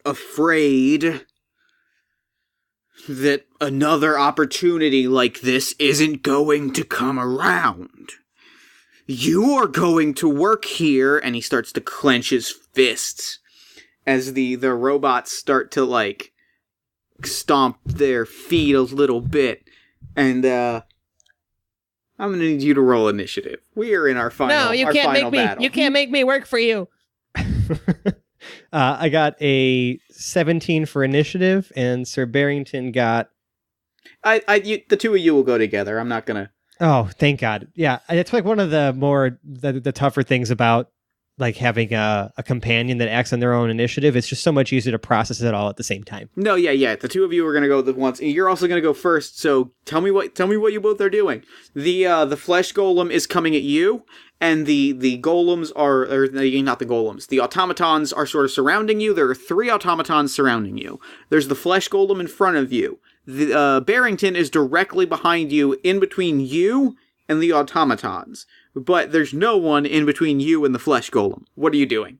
afraid that another opportunity like this isn't going to come around. You are going to work here, and he starts to clench his fists as the robots start to, stomp their feet a little bit. And, I'm gonna need you to roll initiative. We are in our final battle. No, you can't make me. Battle. You can't make me work for you. I got a 17 for initiative, and Sir Barrington got... the two of you will go together. I'm not gonna... Oh, thank God. Yeah, it's like one of the tougher things about having a companion that acts on their own initiative. It's just so much easier to process it all at the same time. No, yeah. The two of you are going to go at once. You're also going to go first, so tell me what you both are doing. The flesh golem is coming at you, and the golems not the golems. The automatons are sort of surrounding you. There are 3 automatons surrounding you. There's the flesh golem in front of you. The Barrington is directly behind you, in between you and the automatons. But there's no one in between you and the flesh golem. What are you doing?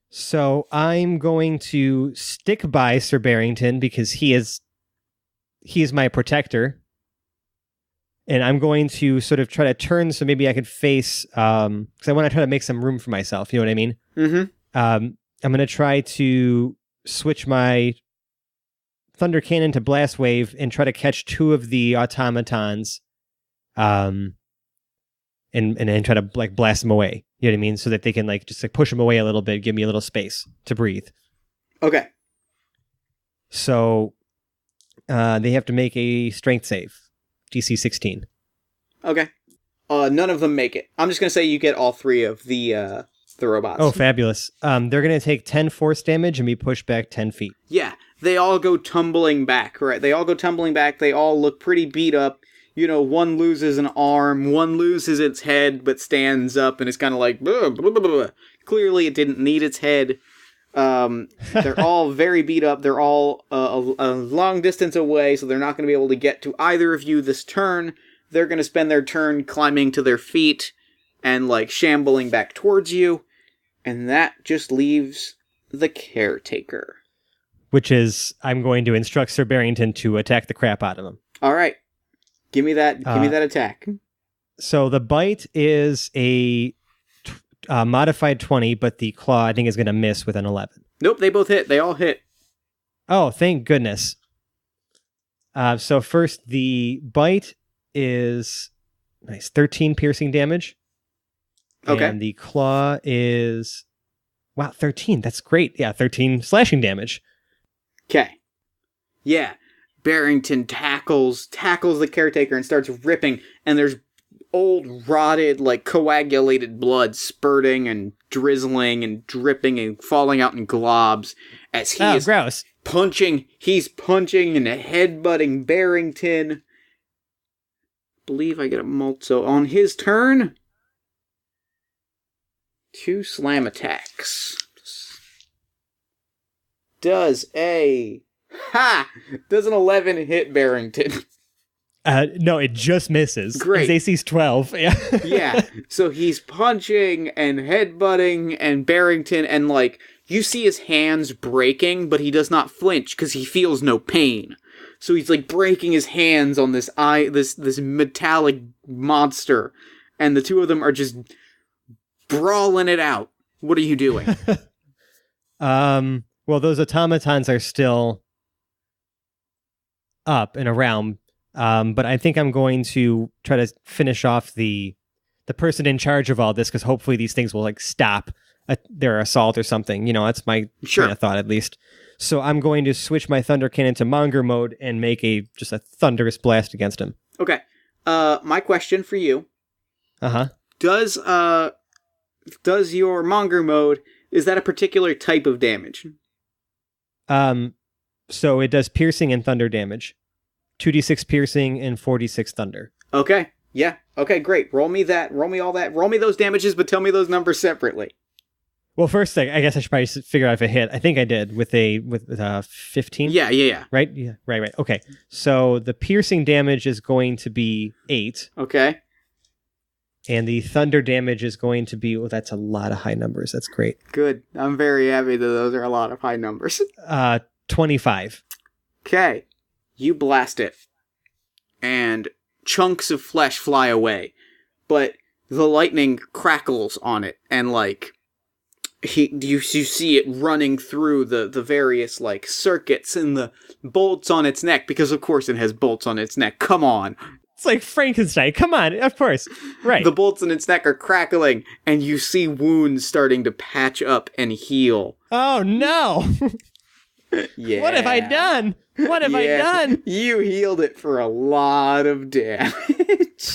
So I'm going to stick by Sir Barrington because he is my protector. And I'm going to sort of try to turn so maybe I could face, because I want to try to make some room for myself. You know what I mean? Mm-hmm. I'm going to try to switch my Thunder Cannon to Blast Wave and try to catch 2 of the automatons, and try to blast them away. You know what I mean? So that they can just push them away a little bit, give me a little space to breathe. Okay. So they have to make a strength save, DC 16. Okay. None of them make it. I'm just gonna say you get all 3 of the robots. Oh, fabulous. They're gonna take 10 force damage and be pushed back 10 feet. Yeah. They all go tumbling back, right? They all go tumbling back. They all look pretty beat up. One loses an arm, one loses its head, but stands up and is kind of like, blah, blah, blah, blah. Clearly it didn't need its head. They're all very beat up. They're all a long distance away, so they're not going to be able to get to either of you this turn. They're going to spend their turn climbing to their feet and, like, shambling back towards you. And that just leaves the caretaker. Which is, I'm going to instruct Sir Barrington to attack the crap out of him. All right. Give me that attack. So the bite is a modified 20, but the claw, I think, is going to miss with an 11. Nope, they both hit. They all hit. Oh, thank goodness. So first, the bite is nice 13 piercing damage. Okay. And the claw is 13. That's great. Yeah, 13 slashing damage. Okay. Yeah. Barrington tackles the caretaker and starts ripping, and there's old, rotted, like, coagulated blood spurting and drizzling and dripping and falling out in globs as he is gross. He's punching and headbutting Barrington. Believe I get a mult. So on his turn, 2 slam attacks. Does an 11 hit Barrington? No, it just misses. Great. His AC's 12. Yeah. Yeah. So he's punching and headbutting and Barrington, and, like, you see his hands breaking, but he does not flinch because he feels no pain. So he's, like, breaking his hands on this metallic monster, and the two of them are just brawling it out. What are you doing? Well, those automatons are still up and around, but I think I'm going to try to finish off the person in charge of all this, because hopefully these things will, like, stop their assault or something. You know, that's my train of thought, at least. So I'm going to switch my Thunder Cannon to Monger mode and make just a thunderous blast against him. Okay. My question for you. Uh-huh. Does your Monger mode, is that a particular type of damage? So it does piercing and thunder damage. 2d6 piercing and 4d6 thunder. Okay. Yeah. Okay, great. Roll me that. Roll me all that. Roll me those damages, but tell me those numbers separately. Well, first thing, I guess I should probably figure out if it hit. I think I did with 15. Yeah. Right? Yeah. Right. Okay. So the piercing damage is going to be 8. Okay. And the thunder damage is going to be, that's a lot of high numbers. That's great. Good. I'm very happy that those are a lot of high numbers. 25. Okay. You blast it. And chunks of flesh fly away. But the lightning crackles on it. And, like, you see it running through the various, like, circuits and the bolts on its neck. Because, of course, it has bolts on its neck. Come on. It's like Frankenstein. Come on, of course. Right. The bolts in its neck are crackling, and you see wounds starting to patch up and heal. Oh, no. Yeah. What have I done? What have I done? You healed it for a lot of damage.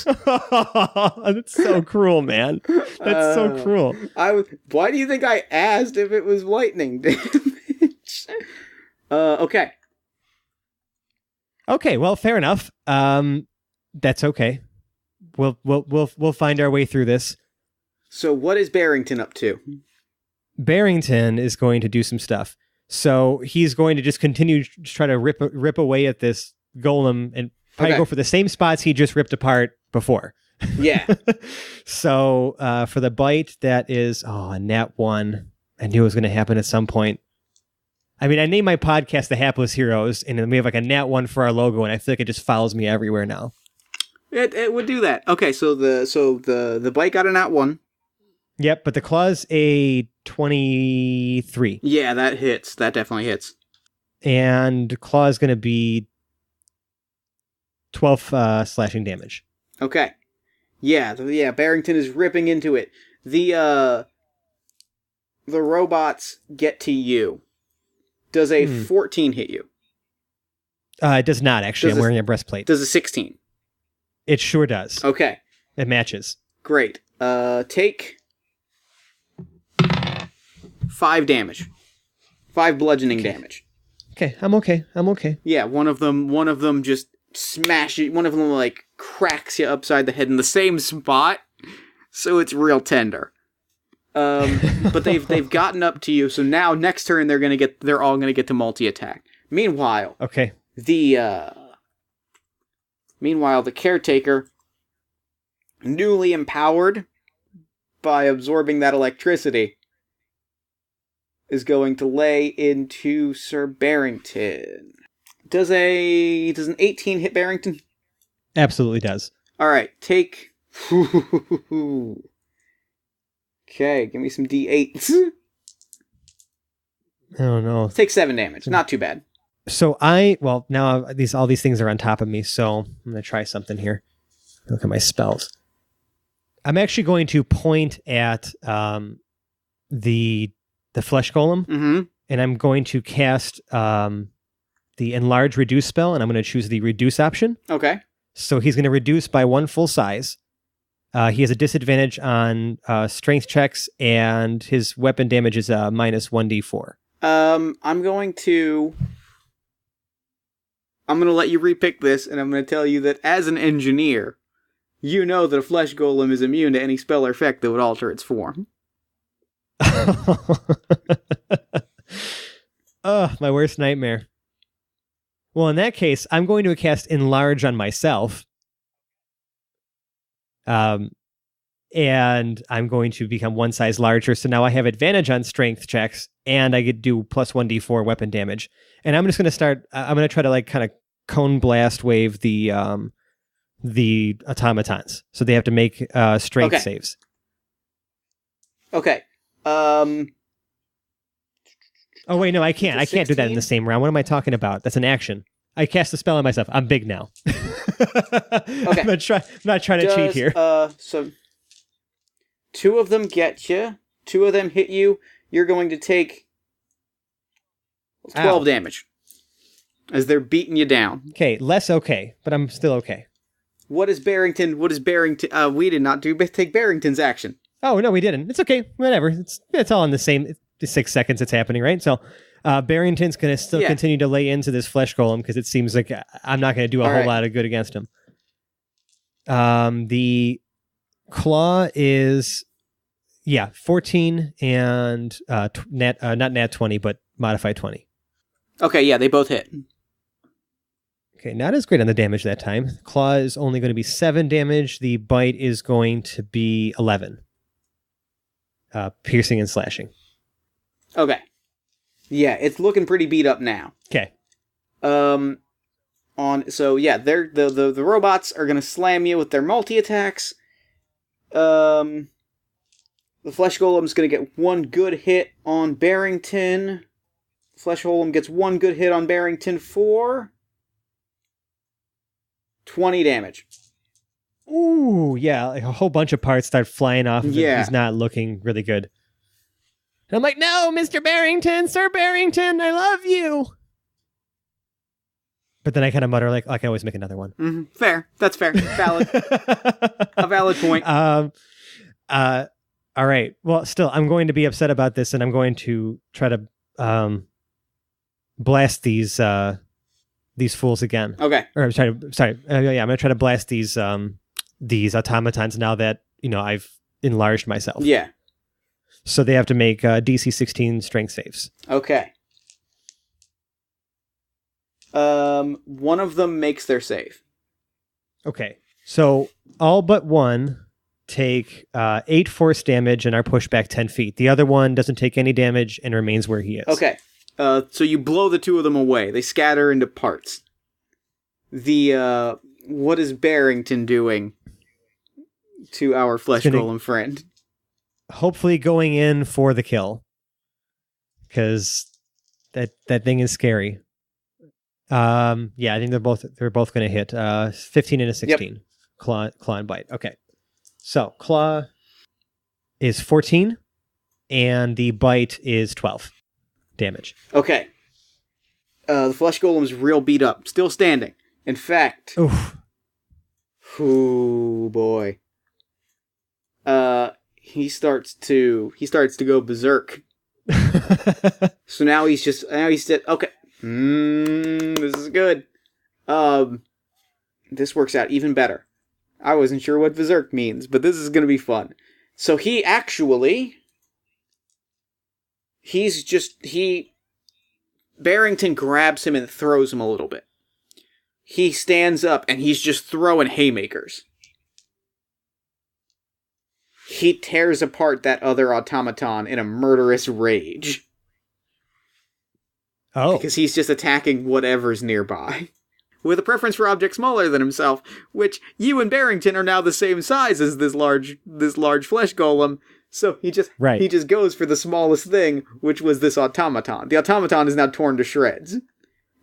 That's so cruel, man. That's so cruel. Why do you think I asked if it was lightning damage? Okay. Okay, well, fair enough. That's okay. We'll find our way through this. So what is Barrington up to? Barrington is going to do some stuff. So he's going to just continue to try to rip away at this golem and probably go for the same spots he just ripped apart before. Yeah. So for the bite, that is a nat 1. I knew it was going to happen at some point. I mean, I named my podcast The Hapless Heroes, and then we have like a nat 1 for our logo, and I feel like it just follows me everywhere now. It would do that. Okay, so the bite got a nat 1. Yep, but the claw's a 23. Yeah, that hits. That definitely hits. And claw's going to be 12 slashing damage. Okay. Yeah, Barrington is ripping into it. The robots get to you. Does a 14 hit you? It does not, actually. I'm wearing a breastplate. Does a 16? It sure does. Okay. It matches. Great. Take 5 damage. 5 bludgeoning damage. Okay, I'm okay. Yeah, one of them just smashes, one of them, like, cracks you upside the head in the same spot, so it's real tender. But they've gotten up to you, so now next turn they're all gonna get to multi-attack. Meanwhile, Okay. the caretaker, newly empowered by absorbing that electricity, is going to lay into Sir Barrington. Does an 18 hit Barrington? Absolutely does. All right, take. Okay, give me some d8s. Oh no. Take 7 damage. Not too bad. So now all these things are on top of me, so I'm going to try something here. Look at my spells. I'm actually going to point at the flesh golem, and I'm going to cast the enlarge reduce spell, and I'm going to choose the reduce option. Okay. So he's going to reduce by 1 full size. He has a disadvantage on strength checks, and his weapon damage is minus 1d4. I'm going to let you repick this, and I'm going to tell you that as an engineer, you know that a flesh golem is immune to any spell or effect that would alter its form. Oh, my worst nightmare. Well, in that case, I'm going to cast enlarge on myself. And I'm going to become 1 size larger. So now I have advantage on strength checks, and I get do plus 1d4 weapon damage. And I'm just going to start. I'm going to try to kind of cone blast wave the automatons. So they have to make strength saves. Okay. Oh wait, no, I can't. I can't do that in the same round. What am I talking about? That's an action. I cast the spell on myself. I'm big now. Okay. I'm not trying to cheat here. So 2 of them get you. 2 of them hit you. You're going to take 12 damage as they're beating you down. Okay, less okay, but I'm still okay. What is Barrington? We did not take Barrington's action. Oh, no, we didn't. It's okay. Whatever. It's all in the same 6 seconds it's happening, right? So Barrington's going to still continue to lay into this flesh golem because it seems like I'm not going to do a whole lot of good against him. The claw is, 14 and not nat 20, but modified 20. Okay, yeah, they both hit. Okay, not as great on the damage that time. Claw is only going to be 7 damage. The bite is going to be 11. Piercing and slashing. Okay. Yeah, it's looking pretty beat up now. Okay. The robots are gonna slam you with their multi-attacks. The flesh golem's gonna get 1 good hit on Barrington. The flesh golem gets 1 good hit on Barrington for 20 damage. Ooh, yeah, like a whole bunch of parts start flying off of him. He's not looking really good. And I'm like, no, Mr. Barrington, Sir Barrington, I love you. But then I kind of mutter, like, I can always make another one. Mm-hmm. Fair. That's fair. Valid. A valid point. All right. Well, still, I'm going to be upset about this, and I'm going to try to blast these fools again. Okay. Or I'm going to try to blast these automatons now that I've enlarged myself. Yeah. So they have to make DC 16 strength saves. Okay. One of them makes their save. Okay. So all but one take 8 force damage and are pushed back 10 feet. The other one doesn't take any damage and remains where he is. Okay. So you blow the 2 of them away. They scatter into parts. What is Barrington doing to our flesh golem friend? Hopefully going in for the kill. Because that thing is scary. I think they're both going to hit 15 and a 16. Yep. Claw and bite. Okay. So claw is 14 and the bite is 12 damage. Okay. The flesh golem's real beat up, still standing. In fact, oof. Oh boy. He starts to go berserk. So now he's okay. This is good. This works out even better. I wasn't sure what berserk means, but this is going to be fun. So he actually Barrington grabs him and throws him a little bit. He stands up and he's just throwing haymakers. He tears apart that other automaton in a murderous rage. Oh. Because he's just attacking whatever's nearby. With a preference for objects smaller than himself, which you and Barrington are now the same size as this large flesh golem, so he just goes for the smallest thing, which was this automaton. The automaton is now torn to shreds.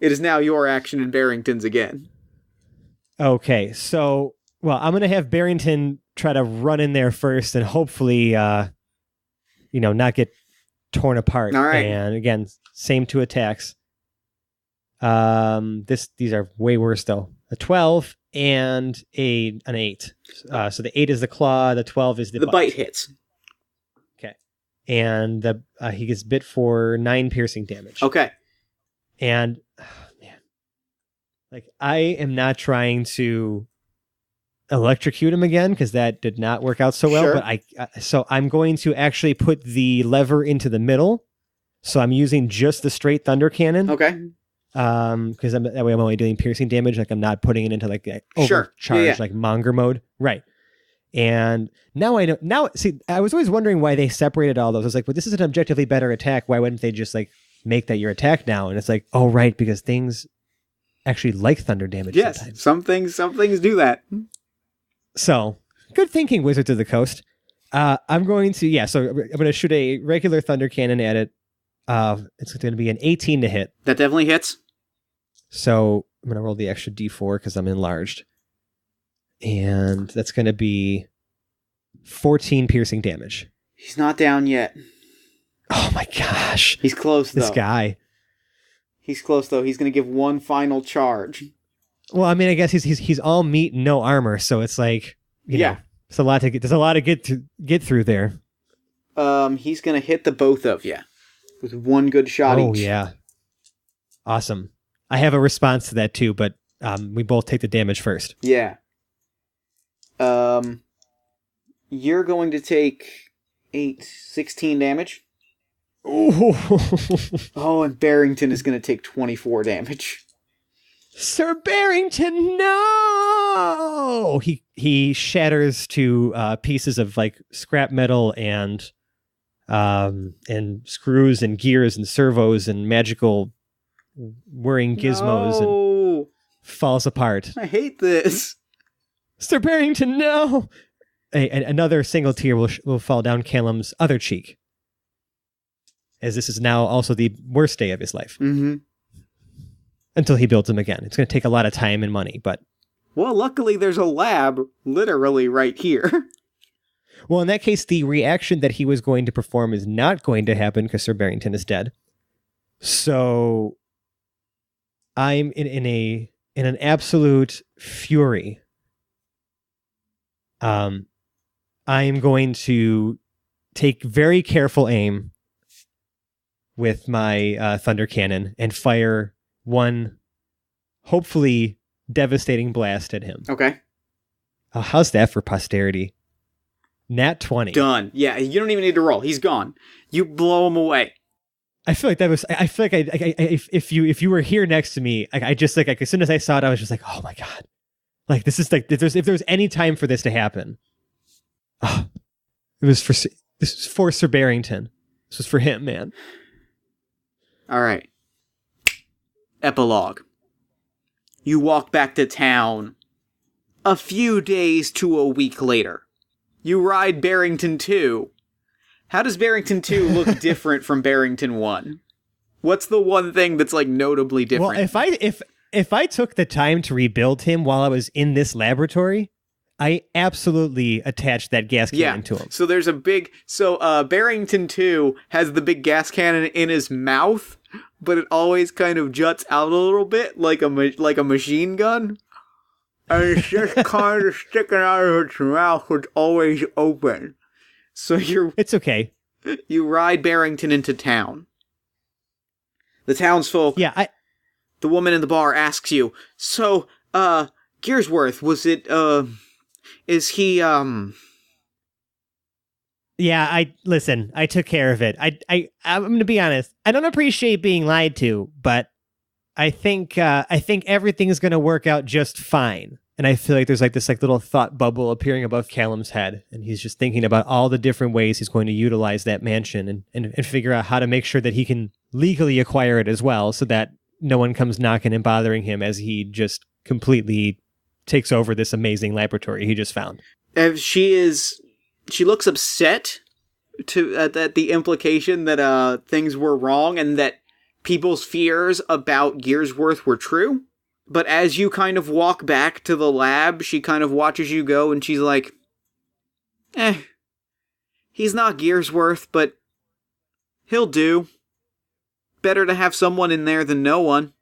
It is now your action and Barrington's again. Okay, so, well, I'm going to have Barrington try to run in there first and hopefully, not get torn apart. All right. And again, same 2 attacks. These are way worse though. A 12 and an 8. So the 8 is the claw, the 12 is the bite hits. Okay. And he gets bit for 9 piercing damage. Okay. And man, like I am not trying to electrocute him again because that did not work out so well. Sure. But so I'm going to actually put the lever into the middle. So I'm using just the straight thunder cannon. Okay. Because that way I'm only doing piercing damage. Like I'm not putting it into like overcharge, like monger mode. Right. And now I know. Now, see, I was always wondering why they separated all those. I was like, well, this is an objectively better attack. Why wouldn't they just like make that your attack now? And it's like, oh, right, because things actually like thunder damage. Yes, sometimes. some things do that. So good thinking, Wizards of the Coast. I'm going to shoot a regular thunder cannon at it. It's going to be an 18 to hit. That definitely hits. So I'm going to roll the extra d4 because I'm enlarged. And that's going to be 14 piercing damage. He's not down yet. Oh my gosh. He's close, though. This guy. He's close, though. He's going to give one final charge. Well, I mean, I guess he's all meat and no armor, so it's like, you know, it's a lot to get. There's a lot to get through there. He's going to hit the both of you with one good shot each. Oh, yeah. Awesome. I have a response to that, too, but we both take the damage first. Yeah. You're going to take 16 damage. Ooh. Oh, and Barrington is going to take 24 damage. Sir Barrington, no! He shatters to pieces of like scrap metal and screws and gears and servos and magical whirring gizmos and falls apart. I hate this. Sir Barrington, no! Another single tear will fall down Callum's other cheek, as this is now also the worst day of his life. Mm-hmm. Until he builds them again. It's going to take a lot of time and money, but... Well, luckily there's a lab literally right here. Well, in that case, the reaction that he was going to perform is not going to happen because Sir Barrington is dead. So I'm in an absolute fury. I'm going to take very careful aim with my thunder cannon and fire one hopefully devastating blast at him. Okay. How's that for posterity? Nat 20. Done. Yeah, you don't even need to roll. He's gone. You blow him away. I feel like that was. I feel like if you were here next to me, I just like as soon as I saw it, I was just like, oh my god, like this is like if there's any time for this to happen, this was for Sir Barrington. This was for him, man. All right. Epilogue. You walk back to town a few days to a week later. You ride Barrington 2. How does Barrington 2 look different from Barrington 1? What's the one thing that's like notably different? Well, if I took the time to rebuild him while I was in this laboratory, I absolutely attached that gas cannon to him. So there's a big... So Barrington 2 has the big gas cannon in his mouth, but it always kind of juts out a little bit like a machine gun. And it's just kind of sticking out of its mouth. It's always open. So It's okay. You ride Barrington into town. The townsfolk... Yeah, The woman in the bar asks you, so, Gearsworth, was it, is he, Yeah, I took care of it. I'm going to be honest. I don't appreciate being lied to, but I think everything's going to work out just fine. And I feel like there's like this like little thought bubble appearing above Callum's head, and he's just thinking about all the different ways he's going to utilize that mansion and figure out how to make sure that he can legally acquire it as well, so that no one comes knocking and bothering him as he just completely takes over this amazing laboratory he just found. She looks upset at the implication that things were wrong and that people's fears about Gearsworth were true. But as you kind of walk back to the lab, she kind of watches you go and she's like, he's not Gearsworth, but he'll do. Better to have someone in there than no one.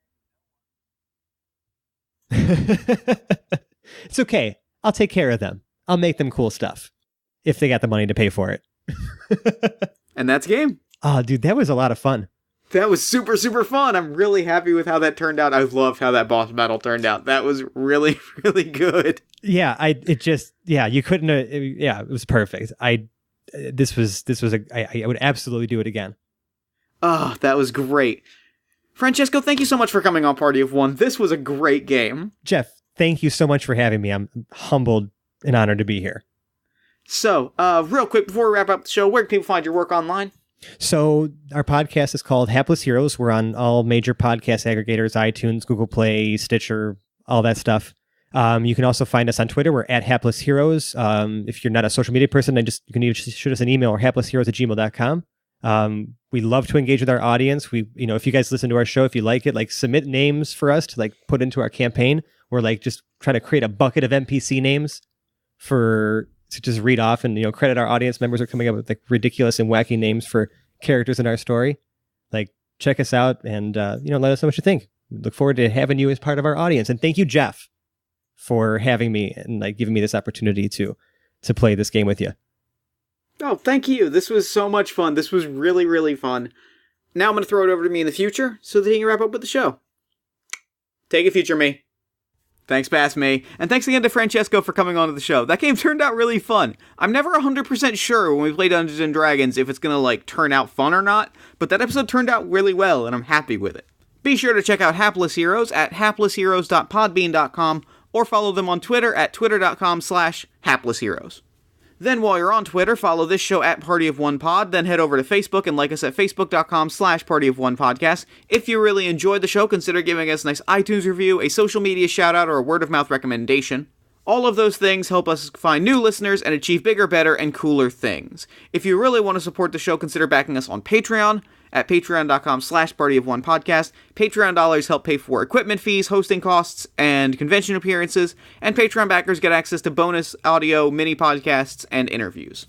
It's okay. I'll take care of them. I'll make them cool stuff. If they got the money to pay for it. And that's game. Oh, dude, that was a lot of fun. That was super, super fun. I'm really happy with how that turned out. I loved how that boss battle turned out. That was really, really good. Yeah, you couldn't, it was perfect. I would absolutely do it again. Oh, that was great. Francesco, thank you so much for coming on Party of One. This was a great game. Jeff, thank you so much for having me. I'm humbled and honored to be here. So, real quick, before we wrap up the show, where can people find your work online? So our podcast is called Hapless Heroes. We're on all major podcast aggregators, iTunes, Google Play, Stitcher, all that stuff. You can also find us on Twitter. We're at Hapless Heroes. If you're not a social media person, then you can even shoot us an email or haplessheroes@gmail.com. We love to engage with our audience. If you guys listen to our show, if you like it, like submit names for us to like put into our campaign. We're like just trying to create a bucket of NPC names to just read off, and credit our audience members are coming up with like ridiculous and wacky names for characters in our story. Like, check us out and let us know what you think. We look forward to having you as part of our audience. And thank you, Jeff, for having me and like giving me this opportunity to play this game with you. Oh, thank you. This was so much fun. This was really, really fun. Now I'm going to throw it over to me in the future so that he can wrap up with the show. Take it, future me. Thanks, past me. And thanks again to Francesco for coming on to the show. That game turned out really fun. I'm never 100% sure when we play Dungeons & Dragons if it's going to like turn out fun or not, but that episode turned out really well and I'm happy with it. Be sure to check out Hapless Heroes at haplessheroes.podbean.com or follow them on Twitter at twitter.com/haplessheroes. Then while you're on Twitter, follow this show at Party of One Pod, then head over to Facebook and like us at facebook.com/Party of One Podcast. If you really enjoyed the show, consider giving us a nice iTunes review, a social media shout out, or a word of mouth recommendation. All of those things help us find new listeners and achieve bigger, better, and cooler things. If you really want to support the show, consider backing us on Patreon at patreon.com/Party of One Podcast. Patreon dollars help pay for equipment fees, hosting costs, and convention appearances, and Patreon backers get access to bonus audio, mini podcasts, and interviews.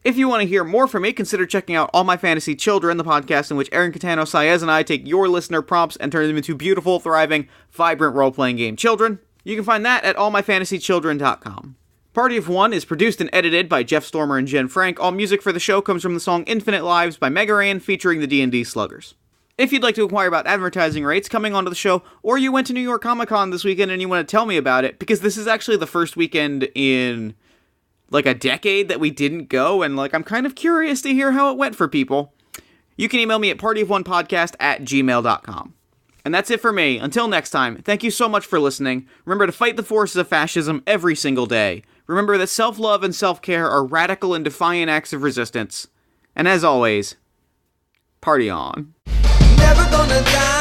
If you want to hear more from me, consider checking out All My Fantasy Children, the podcast in which Aaron Catano, Saez, and I take your listener prompts and turn them into beautiful, thriving, vibrant role-playing game children. You can find that at allmyfantasychildren.com. Party of One is produced and edited by Jeff Stormer and Jen Frank. All music for the show comes from the song Infinite Lives by Mega Ran featuring the D&D Sluggers. If you'd like to inquire about advertising rates coming onto the show, or you went to New York Comic Con this weekend and you want to tell me about it, because this is actually the first weekend in like a decade that we didn't go, and like I'm kind of curious to hear how it went for people, you can email me at partyofonepodcast@gmail.com. And that's it for me. Until next time, thank you so much for listening. Remember to fight the forces of fascism every single day. Remember that self-love and self-care are radical and defiant acts of resistance. And as always, party on. Never gonna die.